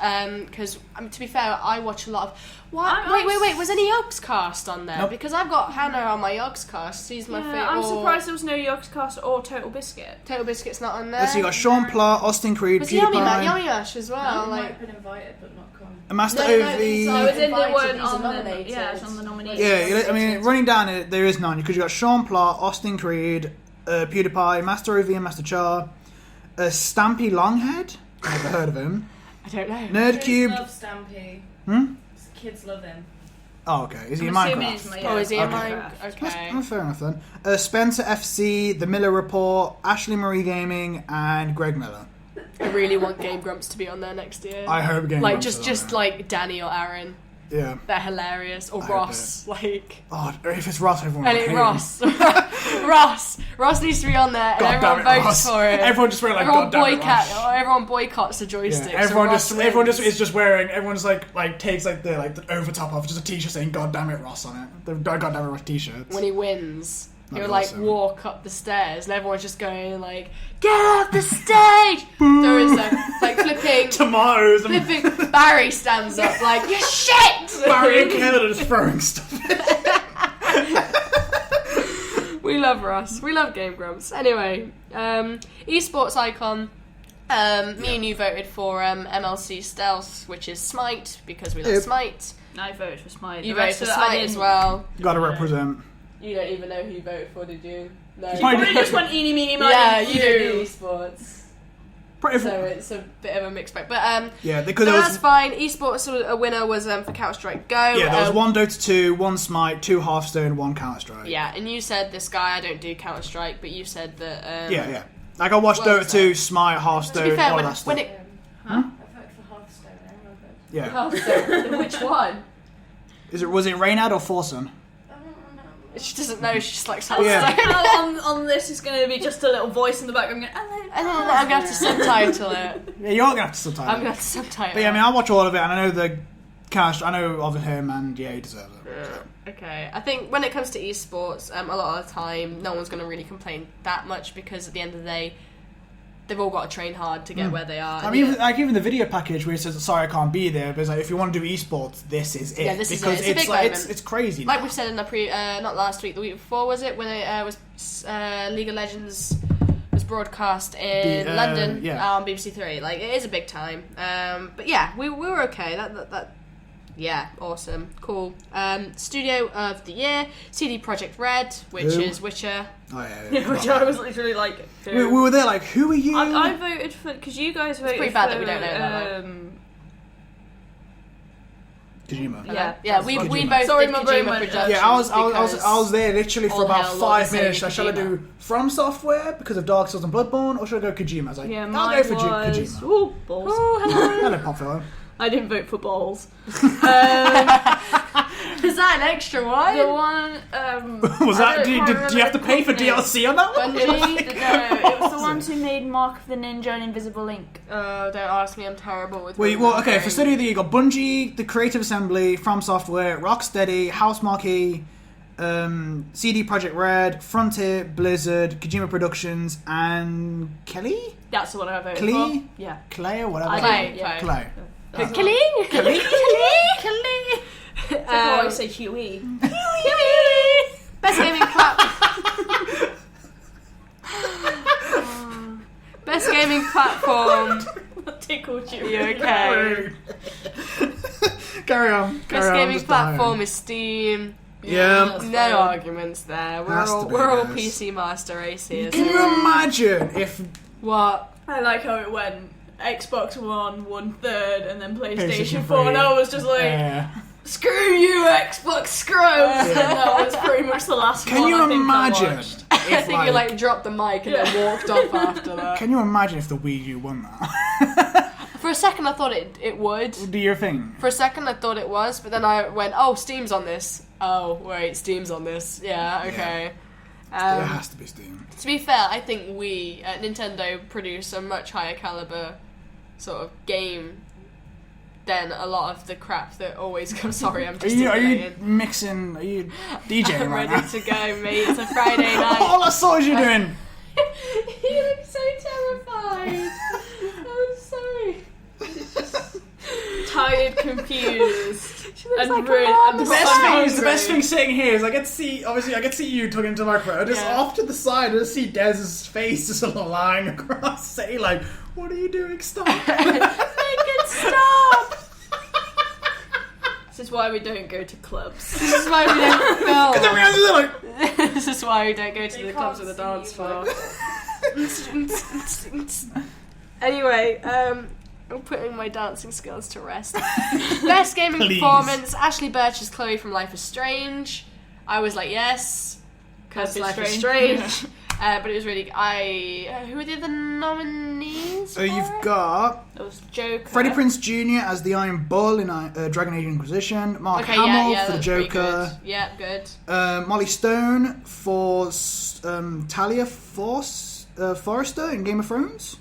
because, to be fair, I watch a lot of... Wait, was any Yogscast on there? Nope. Because I've got Hannah on my Yogscast. She's my favourite. I'm surprised there was no Yogscast or Total Biscuit. Total Biscuit's not on there. So you got Sean Platt, Austin Creed, was PewDiePie. Yummy Mash as well. Might have been invited but not come. Master No, OV. I was in the Invited, one he's on nominated. it's on the nomination. Yeah, I mean, running down it, there is none because you got Sean Platt, Austin Creed, PewDiePie, Master OV and Master Char, Stampy Longhead. Never heard of him. I don't know. Kids Nerdcube. love Stampy. Kids love him. Oh, okay. Is he in I'm assuming Minecraft? it's Oh, is he in Okay. Minecraft? Okay. Fair enough then. Spencer FC, The Miller Report, Ashley Marie Gaming, and Greg Miller. I really want Game Grumps to be on there next year. I hope Game Like, Grumps is just on there. like Danny or Aaron. Yeah. They're hilarious. Or I Ross. Like... Oh, if it's Ross, everyone And will hate him. Ross. Ross needs to be on there, and God everyone damn it, votes Ross. for it. Everyone just wearing like Everyone boycotts the Yeah, joystick. everyone so everyone wins. just is just wearing. Everyone's like takes like the overtop off, just a t-shirt saying "God damn it, Ross" on it. The God damn it, Ross t-shirts. When he wins, That'd he'll be like awesome. walk up the stairs, and everyone's just going like, "Get off the stage!" Throwing stuff, like flipping. Tomatoes and Flipping. Barry stands up like, "You shit!" Barry and Kevin are just throwing stuff. We love Ross. We love Game Grumps. Anyway, esports icon. Me and you voted for MLC Stealth, which is Smite, because we love Yep. Smite. I voted for Smite. You The voted rest for of it, I Smite didn't. as well. Gotta represent. You don't even know who you voted for, did you? No. You probably just went eeny, meeny, miny. Yeah, you don't do esports. Pretty So it's a bit of a mixed bag. But yeah, because so there that's was fine. Esports a winner was for Counter-Strike Go. there was 1 Dota 2, 1 Smite, 2 Hearthstone, 1 Counter Strike. Yeah, and you said this guy, I don't do Counter-Strike, but you said that... Yeah. Like I watched Well, Dota 2, Smite, Hearthstone, To be fair, all when that stuff. it... I voted for Hearthstone. I remember. Yeah. Hearthstone, which one? Was it Reynad or Forsen? She doesn't know, she's just like... Yeah. on this is going to be just a little voice in the background going, hello. And then I'm going to have to subtitle it. Yeah, you're gonna have to subtitle. I'm going to have to subtitle But yeah, I mean, I watch all of it, and I know the cast. I know of him, and yeah, he deserves it. So. Okay, I think when it comes to esports, a lot of the time, no one's going to really complain that much because at the end of the day, they've all got to train hard to get where they are. I mean, even the video package where it says "Sorry, I can't be there," but it's like if you want to do esports, this is it. Yeah, this is because it. It's a big like moment. it's crazy. Like now. we said in the not last week, the week before, was it? When it was League of Legends was broadcast in London on BBC Three. Like, it is a big time. But yeah, we were okay. That yeah, awesome, cool. Studio of the year, CD Projekt Red, which Who? is Witcher. Oh yeah. Which I was literally like, We were there like, who are you? I voted for, because you guys voted pretty bad for, that we don't know that, Kojima. Yeah, we Kojima. both Sorry, did my brain Kojima went- Productions. Yeah, I was because there literally for all about hell 5 Lord minutes. save Shall I do Kojima. From Software because of Dark Souls and Bloodborne, or should I go Kojima? I was like, yeah, I'll mine go for was... Kojima. Ooh, balls. Hello, Popfillo. I didn't vote for balls. Is that an extra one? The one, Was I that? don't Do you remember have to the pay for company. DLC on that one? No, it was the ones who made Mark of the Ninja and Invisible Link. Oh, don't ask me. I'm terrible with. Well, okay. For remembering. Studio of the Year, you got Bungie, The Creative Assembly, From Software, Rocksteady, House Marquee, CD Projekt Red, Frontier, Blizzard, Kojima Productions, and Kelly? That's the one I voted Klee? for. Yeah. Clay or whatever. Clay. Yeah. Clay. Killing. That's how I say Huey. Best gaming platform. Best gaming platform. What tickled you? You okay? Carry on. Best gaming platform is Steam. Yeah. No arguments there. Has to be, We're all yes. PC Master Race here. Can you imagine if What? I like how it went. Xbox One won third, and then PlayStation PlayStation 4, and 3. I was just like, screw you, Xbox Scrubs! And that was pretty much the last Can one you I think imagine? I watched. I If, think you like dropped the mic and then walked off after that. Can you imagine if the Wii U won that? For a second I thought it would. Do your thing. For a second I thought it was, but then I went, oh, Steam's on this. Oh, wait, Steam's on this. Yeah, okay. It has to be Steam. To be fair, I think Nintendo produce a much higher caliber sort of game than a lot of the crap that always comes. Sorry, I'm Are just you intimidated. mixing? Are you DJing I'm right ready now? to go, mate. It's a Friday night. All I saw is you doing. You look so terrified. I'm sorry. Tired, confused. She looks And like rude, a mom. and The best thing is, the hungry. best thing sitting here is I get to see, obviously, I get to see you talking to the microphone. Just Yeah. off to the side, I just see Dez's face just sort of lying across, saying like, "What are you doing? Stop!" Make it stop. This is why we don't go to clubs. This is why we don't Because film. everyone's just like, This is why we don't go to They the can't clubs with a see dance you, floor. Anyway, I'm putting my dancing skills to rest. Best gaming Please. performance: Ashley Birch's Chloe from Life is Strange. I was like, yes, because Life is Life is Strange. Strange. But it was really. Who are the other nominees? So for you've it? got That was Joker. Freddie Prinze Jr. as the Iron Bull in Dragon Age Inquisition, Mark Okay, Hamill yeah, for the that's pretty Joker, good. Yeah, good. Molly Stone for Talia Forrester in Game of Thrones.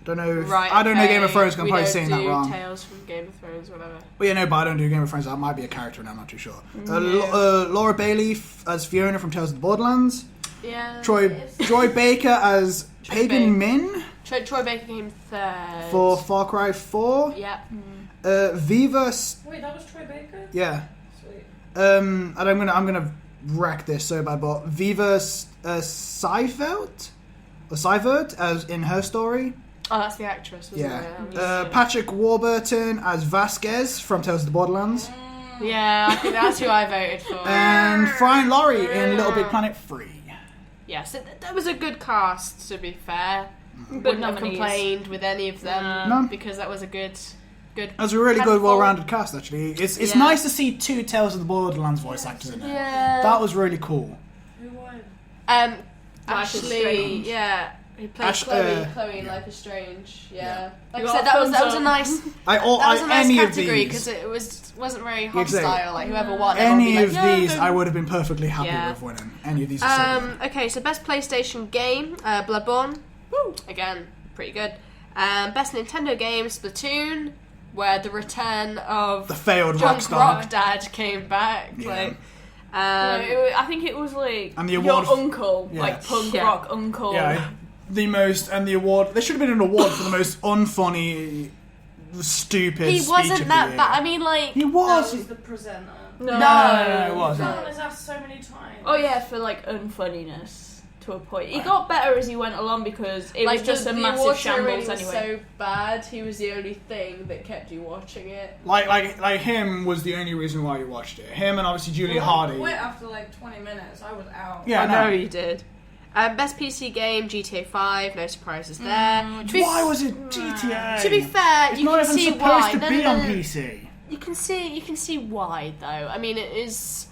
Don't know. Right. I don't know okay. Game of Thrones. 'Cause I'm We probably don't saying that do wrong. Tales from Game of Thrones, whatever. Well, yeah, no, but I don't do Game of Thrones. That might be a character, and I'm not too sure. Yeah. Laura Bailey as Fiona from Tales of the Borderlands. Yeah. Troy Baker as Pagan Min Troy Baker came third. for Far Cry 4. Yeah. Viva. Wait, that was Troy Baker? Yeah. Sweet. And I'm gonna wreck this so bad, but Viva Seifert as in Her Story. Oh, that's the actress, wasn't Yeah. it? Patrick Warburton as Vasquez from Tales of the Borderlands. Yeah, I think that's who I voted for. And Brian Laurie in Little Big Planet 3. Yeah, so that was a good cast, to be fair. Good Wouldn't have nominees. complained with any of them No. because that was a good. That's a really good, handful. well-rounded cast, actually. It's Yeah. nice to see two Tales of the Borderlands voice actors in it. Yeah. That was really cool. Who won? Life is Ashley, Strange. yeah. Who played Chloe in Life is Strange, yeah. Like You I got said, that was thumbs a up. nice that was a nice Any of category these, because it wasn't very Exactly. hostile. Like whoever won, everyone would any be of like, yeah, these, go. I would have been perfectly happy Yeah. with winning. Any of these. Are so good. Okay, so best PlayStation game, Bloodborne. Woo! Again, pretty good. Best Nintendo game, Splatoon, where the return of The failed John Rockstar. Rockdad came back. Yeah. Like, I think it was like And the your award f- uncle, Yeah. like punk Yeah. rock uncle. Yeah, the most, and the award. There should have been an award for the most unfunny, stupid. he speech wasn't of that the year. bad. I mean, like, He That was. was the presenter. No, No, it wasn't. Someone has asked so many times. Oh yeah, for like unfunniness to a point. He got better as he went along because it like was just a the massive award shambles ceremony was anyway. so bad. He was the only thing that kept you watching it. Like him was the only reason why you watched it. Him and obviously Julia Hardy. Quit after like 20 minutes. I was out. Yeah, I no. know you did. Best PC game, GTA 5. No surprises there. To be- Why was it GTA? To be fair, it's you not can even see supposed why. to No, be no, on no. PC. You can see why though. I mean, it is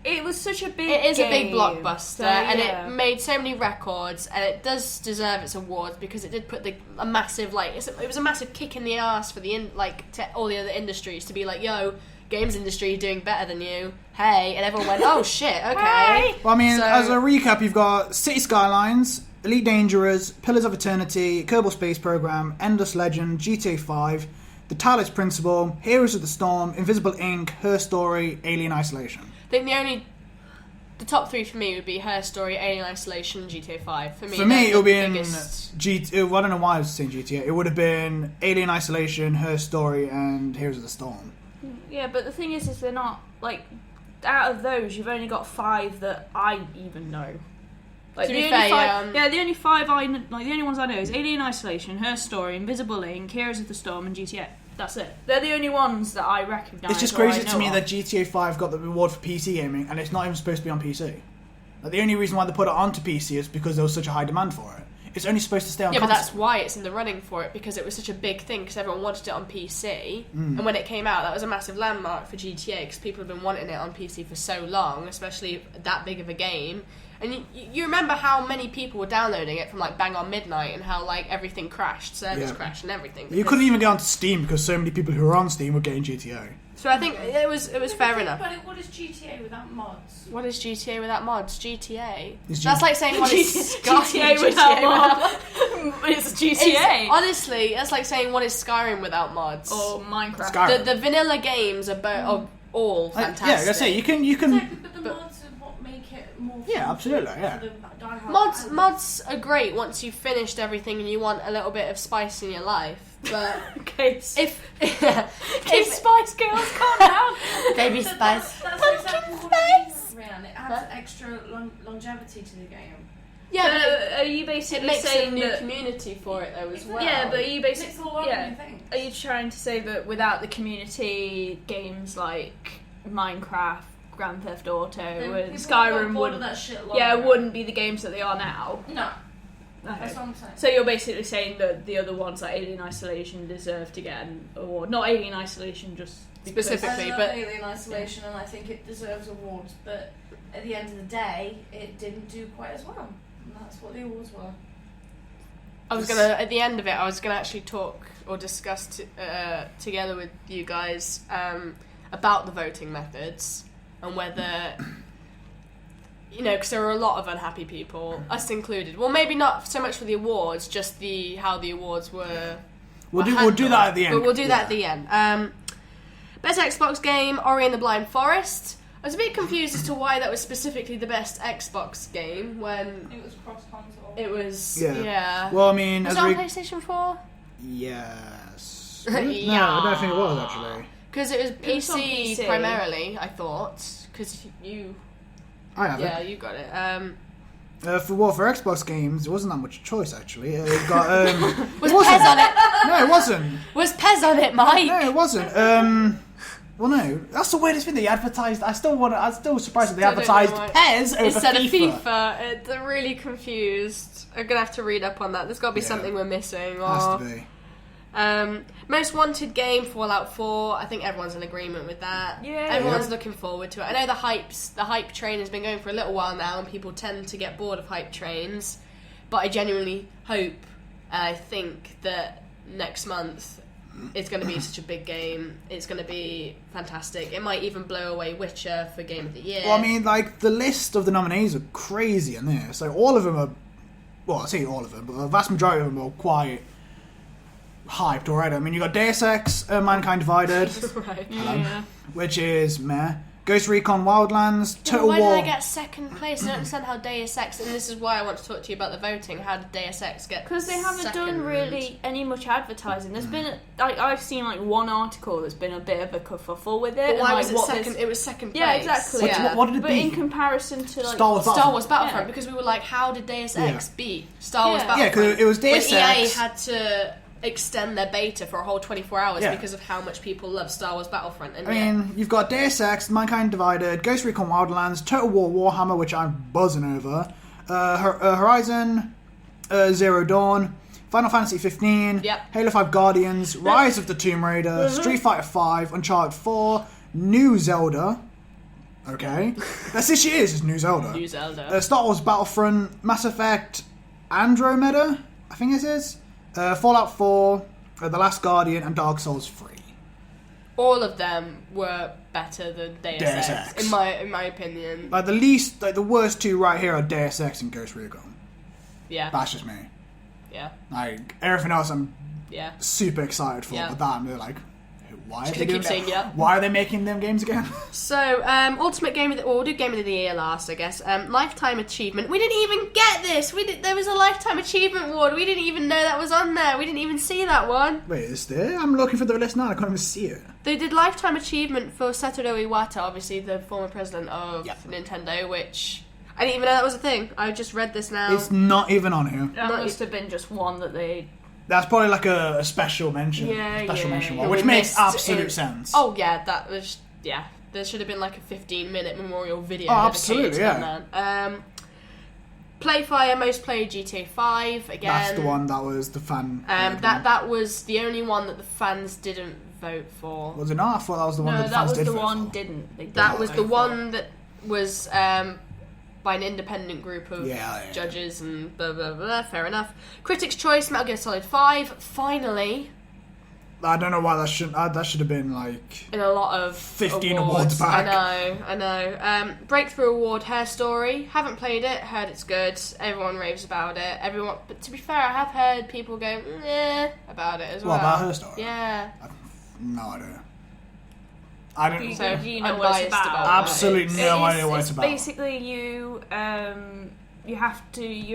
It was such a big. a big game. blockbuster, So, and yeah. it made so many records, and it does deserve its awards because it did put a massive it was a massive kick in the ass for to all the other industries to be like, yo, games industry doing better than you. Hey, and everyone went, oh shit, okay. Well, I mean, So- as a recap, you've got City Skylines, Elite Dangerous, Pillars of Eternity, Kerbal Space Program, Endless Legend, GTA 5, The Talos Principle, Heroes of the Storm, Invisible Ink, Her Story, Alien Isolation. I think the top three for me would be Her Story, Alien Isolation, and GTA 5. For me, For me, they're it would the be in biggest. I don't know why I was saying GTA. It would have been Alien Isolation, Her Story, and Heroes of the Storm. Yeah, but the thing is they're not like out of those. You've only got 5 that I even know. Like To the be only fair, five, yeah, the only 5 I know, like the only ones I know is Alien Isolation, Her Story, Invisible Ink, Heroes of the Storm, and GTA. That's it. They're the only ones that I recognise. It's just crazy to me that GTA 5 got the reward for PC gaming, and it's not even supposed to be on PC. Like, the only reason why they put it onto PC is because there was such a high demand for it. It's only supposed to stay on console. But that's why it's in the running for it, because it was such a big thing, because everyone wanted it on PC. And when it came out, that was a massive landmark for GTA, because people have been wanting it on PC for so long, especially that big of a game. And you remember how many people were downloading it from like bang on midnight, and how like everything crashed, servers crashed and everything. You couldn't even get onto Steam because so many people who were on Steam were getting GTA. So I think it was fair enough. But what is GTA without mods? What is GTA without mods? GTA. Is That's like saying what is GTA without mods. It's GTA. Honestly, that's like saying what is Skyrim without mods. Or Minecraft. Skyrim. The vanilla games are all fantastic. Yeah, I say you can. Exactly, but the mods are what make it more fun. Yeah, absolutely, yeah. For the diehard Mods are great once you've finished everything and you want a little bit of spice in your life. But Okay, if Spice Girls, calm down. Baby That's Spice. exactly what it means, Rhiannon. It adds extra longevity to the game. Yeah, Are you but basically it makes a saying new that? community for it though as well. Yeah, but are you It's basically a lot of new things. Are you trying to say that without the community, games like Minecraft, Grand Theft Auto, and Skyrim wouldn't be the games that they are now? No, Okay. that's what I'm saying. So you're basically saying that the other ones, like Alien Isolation, deserve to get an award. Not Alien Isolation, just because- Specifically. I love but- Alien Isolation, and I think it deserves awards. But at the end of the day, it didn't do quite as well. And that's what the awards were. At the end of it, I was gonna actually talk or discuss together with you guys about the voting methods and whether, because there were a lot of unhappy people, us included. Well, maybe not so much for the awards, just how the awards were. We'll do that at the end. But we'll do that at the end. Best Xbox game, Ori and the Blind Forest. I was a bit confused as to why that was specifically the best Xbox game when It was cross-console. it was. Yeah. Yeah. Well, I mean, Was as it we... on PlayStation 4? Yes. Yeah. No, I don't think it was actually. Because it was It was on PC, PC. primarily, I thought. Because you. I have Yeah, it. you got it. For Xbox games, it wasn't that much choice actually. It got Was it wasn't. Pez on it? No, it wasn't. Was Pez on it, Mike? No, it wasn't. Well, no, that's the weirdest thing they advertised. I'm still surprised that they Still don't know advertised why. Pez over Instead FIFA. of FIFA. They're really confused. I'm going to have to read up on that. There's got to be Yeah. something we're missing. Has Or, to be. most wanted game, Fallout 4. I think everyone's in agreement with that. Yeah. Everyone's looking forward to it. I know the hype train has been going for a little while now, and people tend to get bored of hype trains. But I genuinely hope, and I think that next month it's going to be such a big game. It's going to be fantastic. It might even blow away Witcher for Game of the Year. Well, I mean, like, the list of the nominees are crazy in there. So all of them are... Well, I say all of them, but the vast majority of them are quite hyped already. I mean, you got Deus Ex, Mankind Divided, right. Yeah. which is meh. Ghost Recon Wildlands, Total Why War... did I get second place? I don't understand how Deus Ex, and this is why I want to talk to you about the voting. How did Deus Ex get? Because they haven't second? done really any much advertising. There's been I've seen like one article that's been a bit of a kerfuffle with it. But why and, was like, it what second? this- It was second place. Yeah, exactly. What did it But be? in comparison to like Star Wars Star Wars Battlefront. Battlefront, Yeah. because we were like, how did Deus Yeah. Ex beat Star Wars Yeah. Battlefront? Yeah, because it was Deus when EA Ex... had to extend their beta for a whole 24 hours Yeah. because of how much people love Star Wars Battlefront. And I mean, you've got Deus Ex, Mankind Divided, Ghost Recon Wildlands, Total War Warhammer, which I'm buzzing over, Horizon Zero Dawn, Final Fantasy 15, Yep. Halo 5 Guardians, Rise of the Tomb Raider, Street Fighter 5, Uncharted 4, New Zelda. Okay, that's this year's is New Zelda. New Zelda. Star Wars Battlefront, Mass Effect, Andromeda, I think it is. Fallout 4, The Last Guardian, and Dark Souls 3. All of them were better than Deus Deus Ex, Ex. in my opinion. Like the worst two right here are Deus Ex and Ghost Recon. Yeah, That's just me. yeah, Like everything else, I'm yeah. super excited for, Yeah. but that I'm like, why are Just they gonna doing keep saying that? yeah. Why are they making them games again? So, ultimate game of the... Well, we'll do game of the year last, I guess. Lifetime achievement. We didn't even get this! There was a lifetime achievement award. We didn't even know that was on there. We didn't even see that one. Wait, is there? I'm looking for the list now. I can't even see it. They did lifetime achievement for Satoru Iwata, obviously the former president of Yep. Nintendo, which... I didn't even know that was a thing. I just read this now. It's not even on here. that must have been just one that they That's probably like a special mention. Mention one, which makes absolute sense. Oh yeah, that was there should have been like a 15-minute memorial video. Oh, absolutely, yeah. Playfire most played GTA 5 again. That's the one that was the fan. That was the only one that the fans didn't vote for. Was it not? I thought that was the one that the fans did vote for. No, that was the one didn't. That was the one that was by an independent group of judges and blah blah blah. Fair enough. Critics' Choice, Metal Gear Solid 5. Finally. I don't know why that should have been like in a lot of 15 awards back. I know. Breakthrough Award, Her Story. Haven't played it. Heard it's good. Everyone raves about it. But to be fair, I have heard people go about it as well. What about Her Story? Yeah. No idea. I don't. So do you know what it's about? Absolutely no idea what it's about. Basically, you're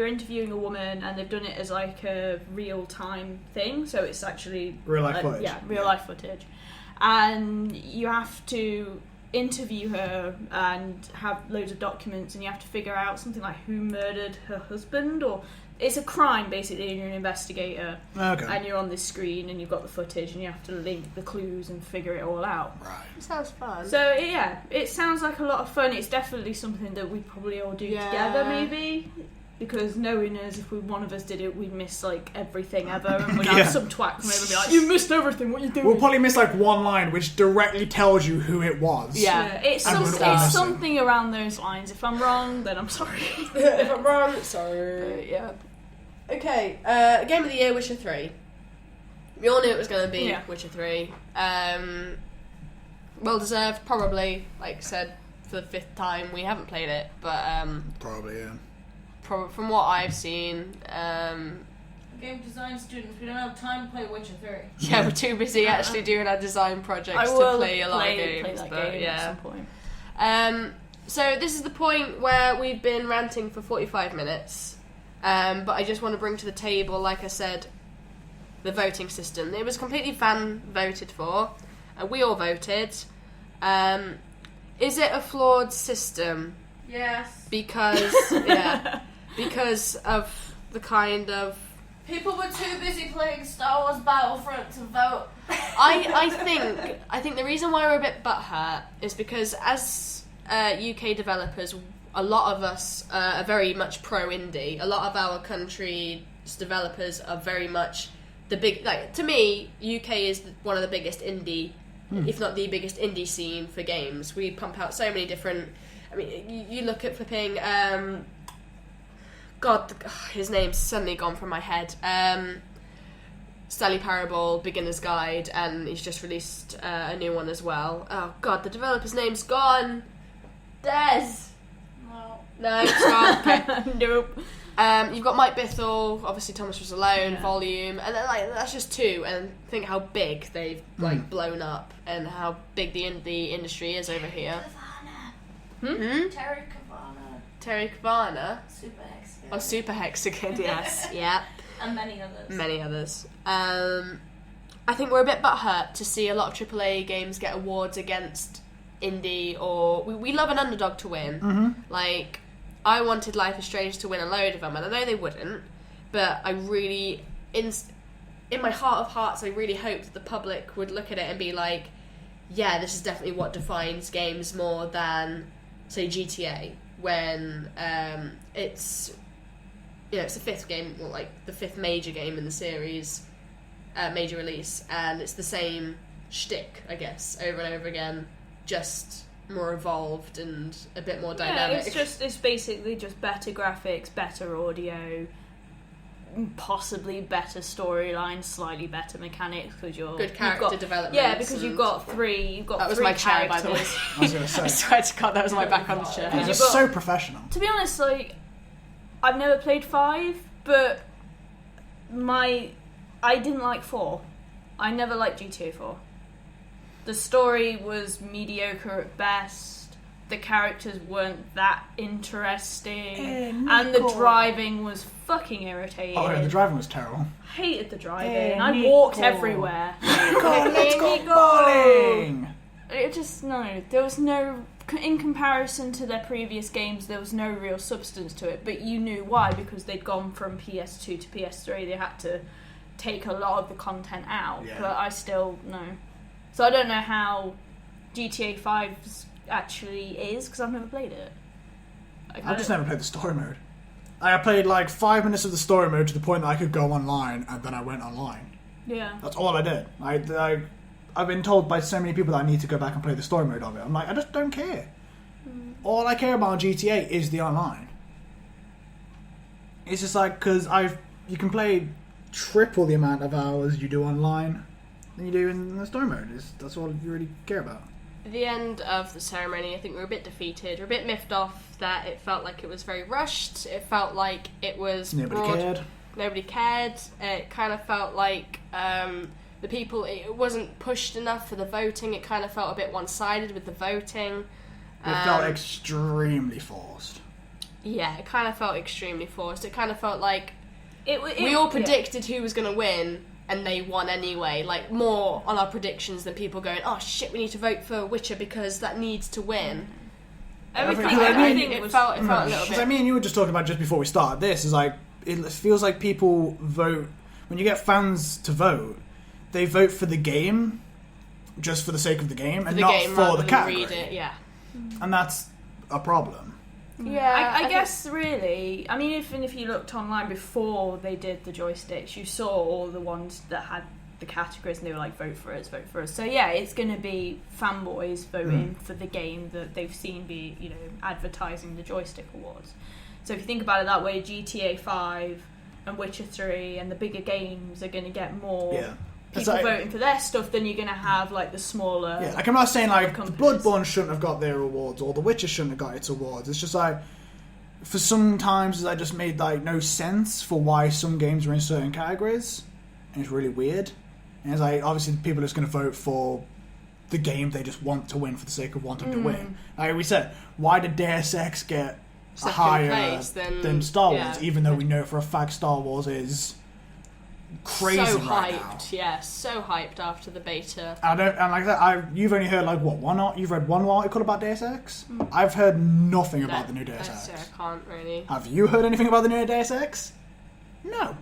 interviewing a woman, and they've done it as like a real time thing. So it's actually real life footage. Yeah, real life footage, and you have to interview her and have loads of documents, and you have to figure out something like who murdered her husband, or it's a crime basically, and you're an investigator, and you're on this screen and you've got the footage and you have to link the clues and figure it all out. Right. It sounds fun. So yeah, it sounds like a lot of fun. It's definitely something that we probably all do together, maybe. Because knowing us, if one of us did it, we'd miss like everything ever, and we'd have some twat come over and be like, "You missed everything. What are you doing?" We'll probably miss like one line which directly tells you who it was. Yeah. It's something around those lines. If I'm wrong, then I'm sorry. If I'm wrong, sorry. But, yeah. Okay. Game of the Year, Witcher 3. We all knew it was going to be Witcher 3. Well deserved, probably. Like I said, for the 5th time, we haven't played it, but probably from what I've seen, game design students, we don't have time to play Witcher 3. Yeah, we're too busy actually doing our design projects to play a lot of games. Play that game at some point. So this is the point where we've been ranting for 45 minutes, but I just want to bring to the table, like I said, the voting system. It was completely fan voted for. We all voted. Is it a flawed system? Yes. Because because of the kind of... People were too busy playing Star Wars Battlefront to vote. I think the reason why we're a bit butthurt is because as UK developers, a lot of us are very much pro-indie. A lot of our country's developers are very much the big... Like, to me, UK is one of the biggest indie, if not the biggest indie scene for games. We pump out so many different... I mean, you look at flipping... his name's suddenly gone from my head. Stanley Parable, Beginner's Guide, and he's just released a new one as well. Oh God, the developer's name's gone. Des. No, it's gone. Okay. Nope. You've got Mike Bithell, obviously Thomas Was Alone, Volume, and then that's just 2. And think how big they've blown up, and how big the industry is over here. Terry Cavanagh. Super Hexagon. Oh, Super Hexagon, yes. Yeah. And many others. Many others. I think we're a bit butthurt to see a lot of AAA games get awards against indie, or... We love an underdog to win. Mm-hmm. Like, I wanted Life is Strange to win a load of them, and I know they wouldn't, but I really... In my heart of hearts, I really hoped that the public would look at it and be like, yeah, this is definitely what defines games more than, say, GTA. When it's the 5th game, well, like the 5th major game in the series, major release, and it's the same shtick, I guess, over and over again, just more evolved and a bit more dynamic. Yeah, it's basically just better graphics, better audio, possibly better storyline, slightly better mechanics because you're good character development. Yeah, because you've got three. That was my chair, by the way. I was going to say. I swear to God, that was my back on the chair. It's so professional. To be honest, like I've never played 5, but I didn't like 4. I never liked GTA 4. The story was mediocre at best. The characters weren't that interesting, and the driving was fucking irritating. Oh yeah, the driving was terrible. I hated the driving. I walked everywhere. Let's go bowling! It just there was no, in comparison to their previous games, there was no real substance to it. But you knew why, because they'd gone from PS2 to PS3. They had to take a lot of the content out, Yeah. but I still know. So I don't know how GTA 5 actually is, because I've never played it. Like, I just never played the story mode. I played like 5 minutes of the story mode to the point that I could go online, and then I went online. Yeah. That's all I did. I've been told by so many people that I need to go back and play the story mode of it. I'm like, I just don't care. All I care about on GTA is the online. It's just like, because you can play triple the amount of hours you do online than you do in the story mode. That's all you really care about. At the end of the ceremony, I think we were a bit defeated. We're a bit miffed off that it felt like it was very rushed. It felt like it was Nobody cared. It kind of felt like the people... It wasn't pushed enough for the voting. It kind of felt a bit one-sided with the voting. It felt extremely forced. Yeah, it kind of felt extremely forced. It kind of felt like we all yeah. predicted who was going to win, and they won anyway. Like, more on our predictions than people going, oh shit, we need to vote for Witcher because that needs to win. I think It felt a little bit... Because I mean, you were just talking about just before we started this, is like, it feels like people vote... When you get fans to vote, they vote for the game just for the sake of the game, and not for the category. Read it, yeah. And that's a problem. Yeah, I guess really, I mean, even if you looked online before they did the joysticks, you saw all the ones that had the categories and they were like, vote for us, vote for us. So yeah, it's going to be fanboys voting for the game that they've seen be, advertising the Joystick Awards. So if you think about it that way, GTA 5 and Witcher 3 and the bigger games are going to get more people voting for their stuff than you're going to have like the smaller... Yeah, like I'm not saying like companies. Bloodborne shouldn't have got their awards or The Witcher shouldn't have got its awards. It's just like, for some times that just made like no sense for why some games are in certain categories. And it's really weird. And it's like, obviously people are just going to vote for the game they just want to win for the sake of wanting to win. Like we said, why did Deus Ex get higher than Star Wars, even though we know for a fact Star Wars is crazy so right hyped, now. yeah, so hyped after the beta. You've only heard like you've read one article about Deus Ex? I've heard nothing about the new Deus Ex. I can't really. Have you heard anything about the new Deus Ex? No.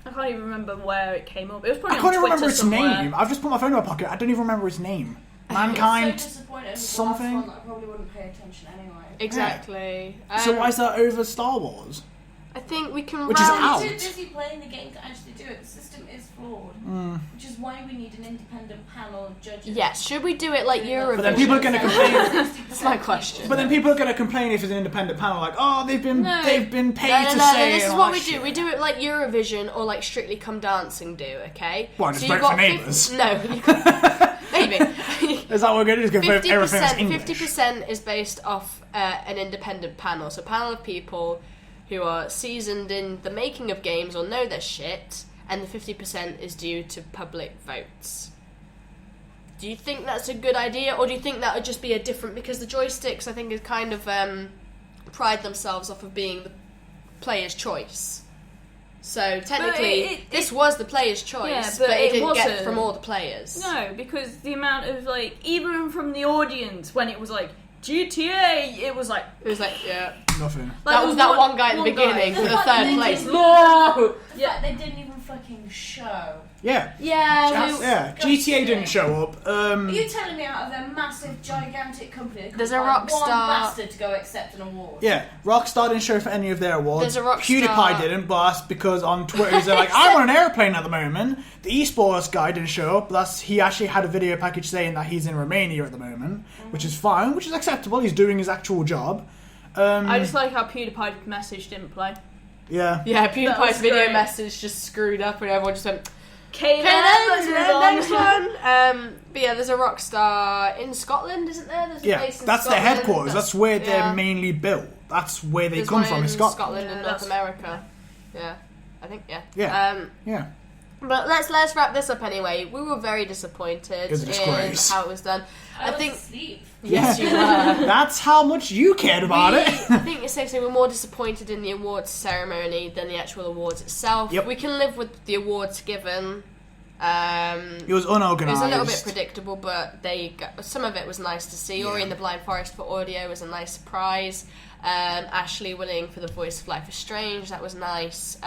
I can't even remember where it came up. It was probably I can't even on remember Twitter its somewhere. name. I've just put my phone in my pocket. I don't even remember its name. Mankind. I'm so disappointed with something. the last one that I probably wouldn't pay attention anyway. Exactly. So why is that over Star Wars? I think we can Which is round- out. We're too busy playing the game to actually do it. The system is flawed, which is why we need an independent panel of judges. Yes, should we do it like Eurovision? But then people are going to complain. That's my question. But then people are going to complain if it's an independent panel, like, oh, they've been paid to No, say. this is all what that we do. shit. We do it like Eurovision or like Strictly Come Dancing do, okay? What, just you've vote for got neighbours? No, maybe. Is that what we're going to do? Just vote everything that's English? 50% is based off an independent panel. So a panel of people who are seasoned in the making of games or know their shit, and the 50% is due to public votes. Do you think that's a good idea, or do you think that would just be a different... Because the joysticks, I think, is kind of pride themselves off of being the player's choice. So technically, this was the player's choice, but it didn't get from all the players. No, because the amount of, like, even from the audience, when it was like, GTA, it was like, yeah. Nothing. Like, That was that one guy at the beginning for the third place. No! Yeah, they didn't even fucking show. Yeah. Yeah. GTA didn't show up. Are you telling me out of their massive, gigantic company, There's a one Rockstar... bastard to go accept an award? Yeah, Rockstar didn't show for any of their awards. There's a Rockstar... PewDiePie didn't, but that's because on Twitter they're like, I'm on an airplane at the moment. The esports guy didn't show up. He actually had a video package saying that he's in Romania at the moment, which is fine, which is acceptable. He's doing his actual job. I just like how PewDiePie's message didn't play. Yeah. Yeah, That PewDiePie's was video great. message just screwed up and everyone just went... Okay, next one. But yeah, there's a Rockstar in Scotland, isn't there? There's a place in that's Scotland. their headquarters. That's where yeah. they're mainly built. That's where they There's come one from, in is Scotland. Scotland and Yeah, North that's- America. Yeah, I think, yeah. Yeah. Yeah. But let's wrap this up anyway. We were very disappointed It was a disgrace. in how it was done. I I went think... to sleep. Yes, you were. That's how much you cared about it. I think it's safe to say we're more disappointed in the awards ceremony than the actual awards itself. Yep. We can live with the awards given. It was It unorganised. was a little bit predictable, but some of it was nice to see. Yeah. Ori and the Blind Forest for audio was a nice surprise. Ashley winning for the voice of Life is Strange, that was nice.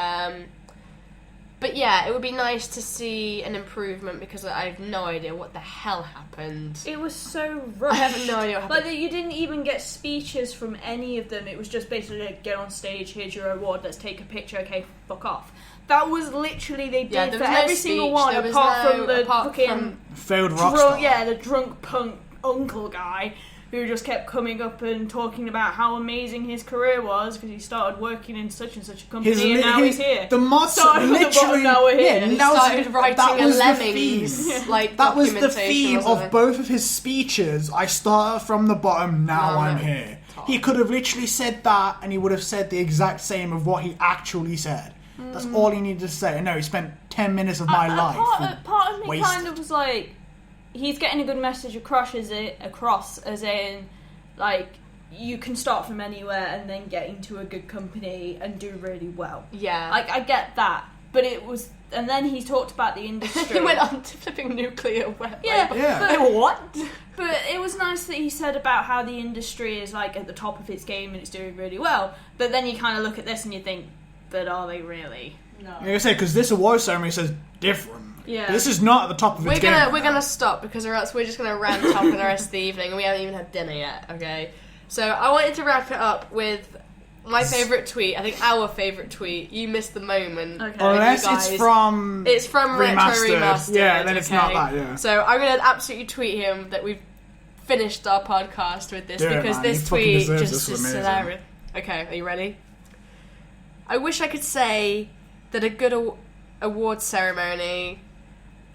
But yeah, it would be nice to see an improvement because I have no idea what the hell happened. It was so rushed. I have no idea what happened. Like, you didn't even get speeches from any of them. It was just basically like, get on stage, here's your award, let's take a picture, okay, fuck off. That was literally they did for every single one, apart from the fucking failed rockstar. the drunk punk uncle guy who just kept coming up and talking about how amazing his career was because he started working in such and such a company and now he's here. The mods literally now we're here. He started writing a Lemmings like that was the documentation theme or something. of both of his speeches. I started from the bottom, now I'm here. He could have literally said that and he would have said the exact same of what he actually said. That's all he needed to say. No, he spent 10 minutes of my life. Part of me wasted. kind of was like, he's getting a good message across as in, like, you can start from anywhere and then get into a good company and do really well. Yeah. Like, I get that. But it was... And then he talked about the industry. He went on to flipping nuclear weapons. Yeah. But what? But it was nice that he said about how the industry is, like, at the top of its game and it's doing really well. But then you kind of look at this and you think, but are they really? No. Like I say, because this award ceremony says different. Yeah. This is not at the top of its game. We're gonna stop because or else we're just gonna rant on for the rest of the evening and we haven't even had dinner yet, okay? So I wanted to wrap it up with my favourite tweet. I think our favourite tweet. You missed the moment. Okay. Unless it's from Retro Remastered. Yeah, then it's not that, yeah. So I'm gonna absolutely tweet him that we've finished our podcast with this because man, this he tweet deserves just this, is amazing. hilarious. Okay, are you ready? I wish I could say that a good award ceremony,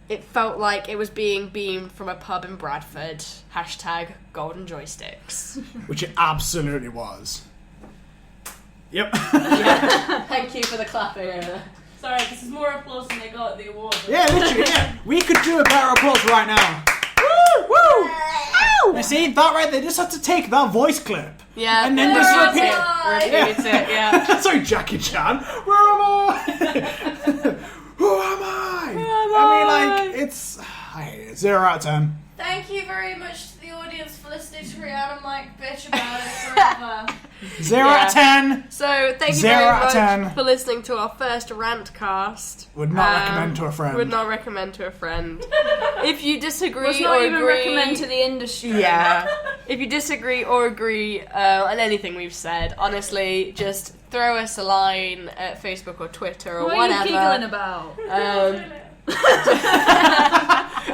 it felt like it was being beamed from a pub in Bradford. Hashtag golden joysticks. Which it absolutely was. Yep. Yeah. Thank you for the clapping over there. Sorry, this is more applause than they got at the award. Yeah, literally, yeah. We could do a better applause right now. Woo! Woo! You see, that right there, just have to take that voice clip. Yeah. And then just repeat it. Repeat it, yeah. Sorry, Jackie Chan. Where am I? Who am I? I mean, like, it's... I hate it. 0 out of 10. Thank you very much to the audience for listening to Rihanna Mike bitch about it forever. 0 out of 10. So, thank you 0 very out of much 10. for listening to our first Rantcast. Would not recommend to a friend. Would not recommend to a friend. If you disagree Let's or not even agree... recommend to the industry. Yeah. If you disagree or agree on anything we've said, honestly, just throw us a line at Facebook or Twitter or What whatever. are you giggling about?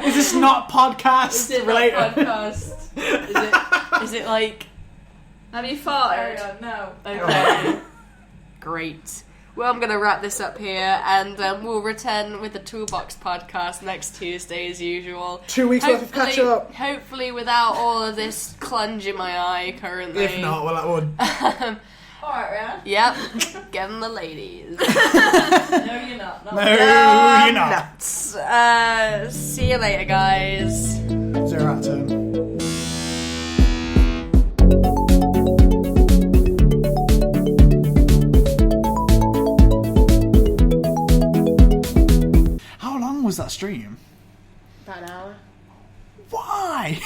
Is this not podcast Is it related? not podcast? Is it like... Have you Carry farted? on, no. Okay. Great. Well, I'm going to wrap this up here, and we'll return with the Toolbox podcast next Tuesday as usual. 2 weeks worth of catch up. Hopefully without all of this clunge in my eye currently. If not, well, that would. Alright, Rihanna. Yep. Get 'em the ladies. No, you're not. No, you're not. Nuts. See you later, guys. 0 out of 10. How long was that stream? About an hour. Why?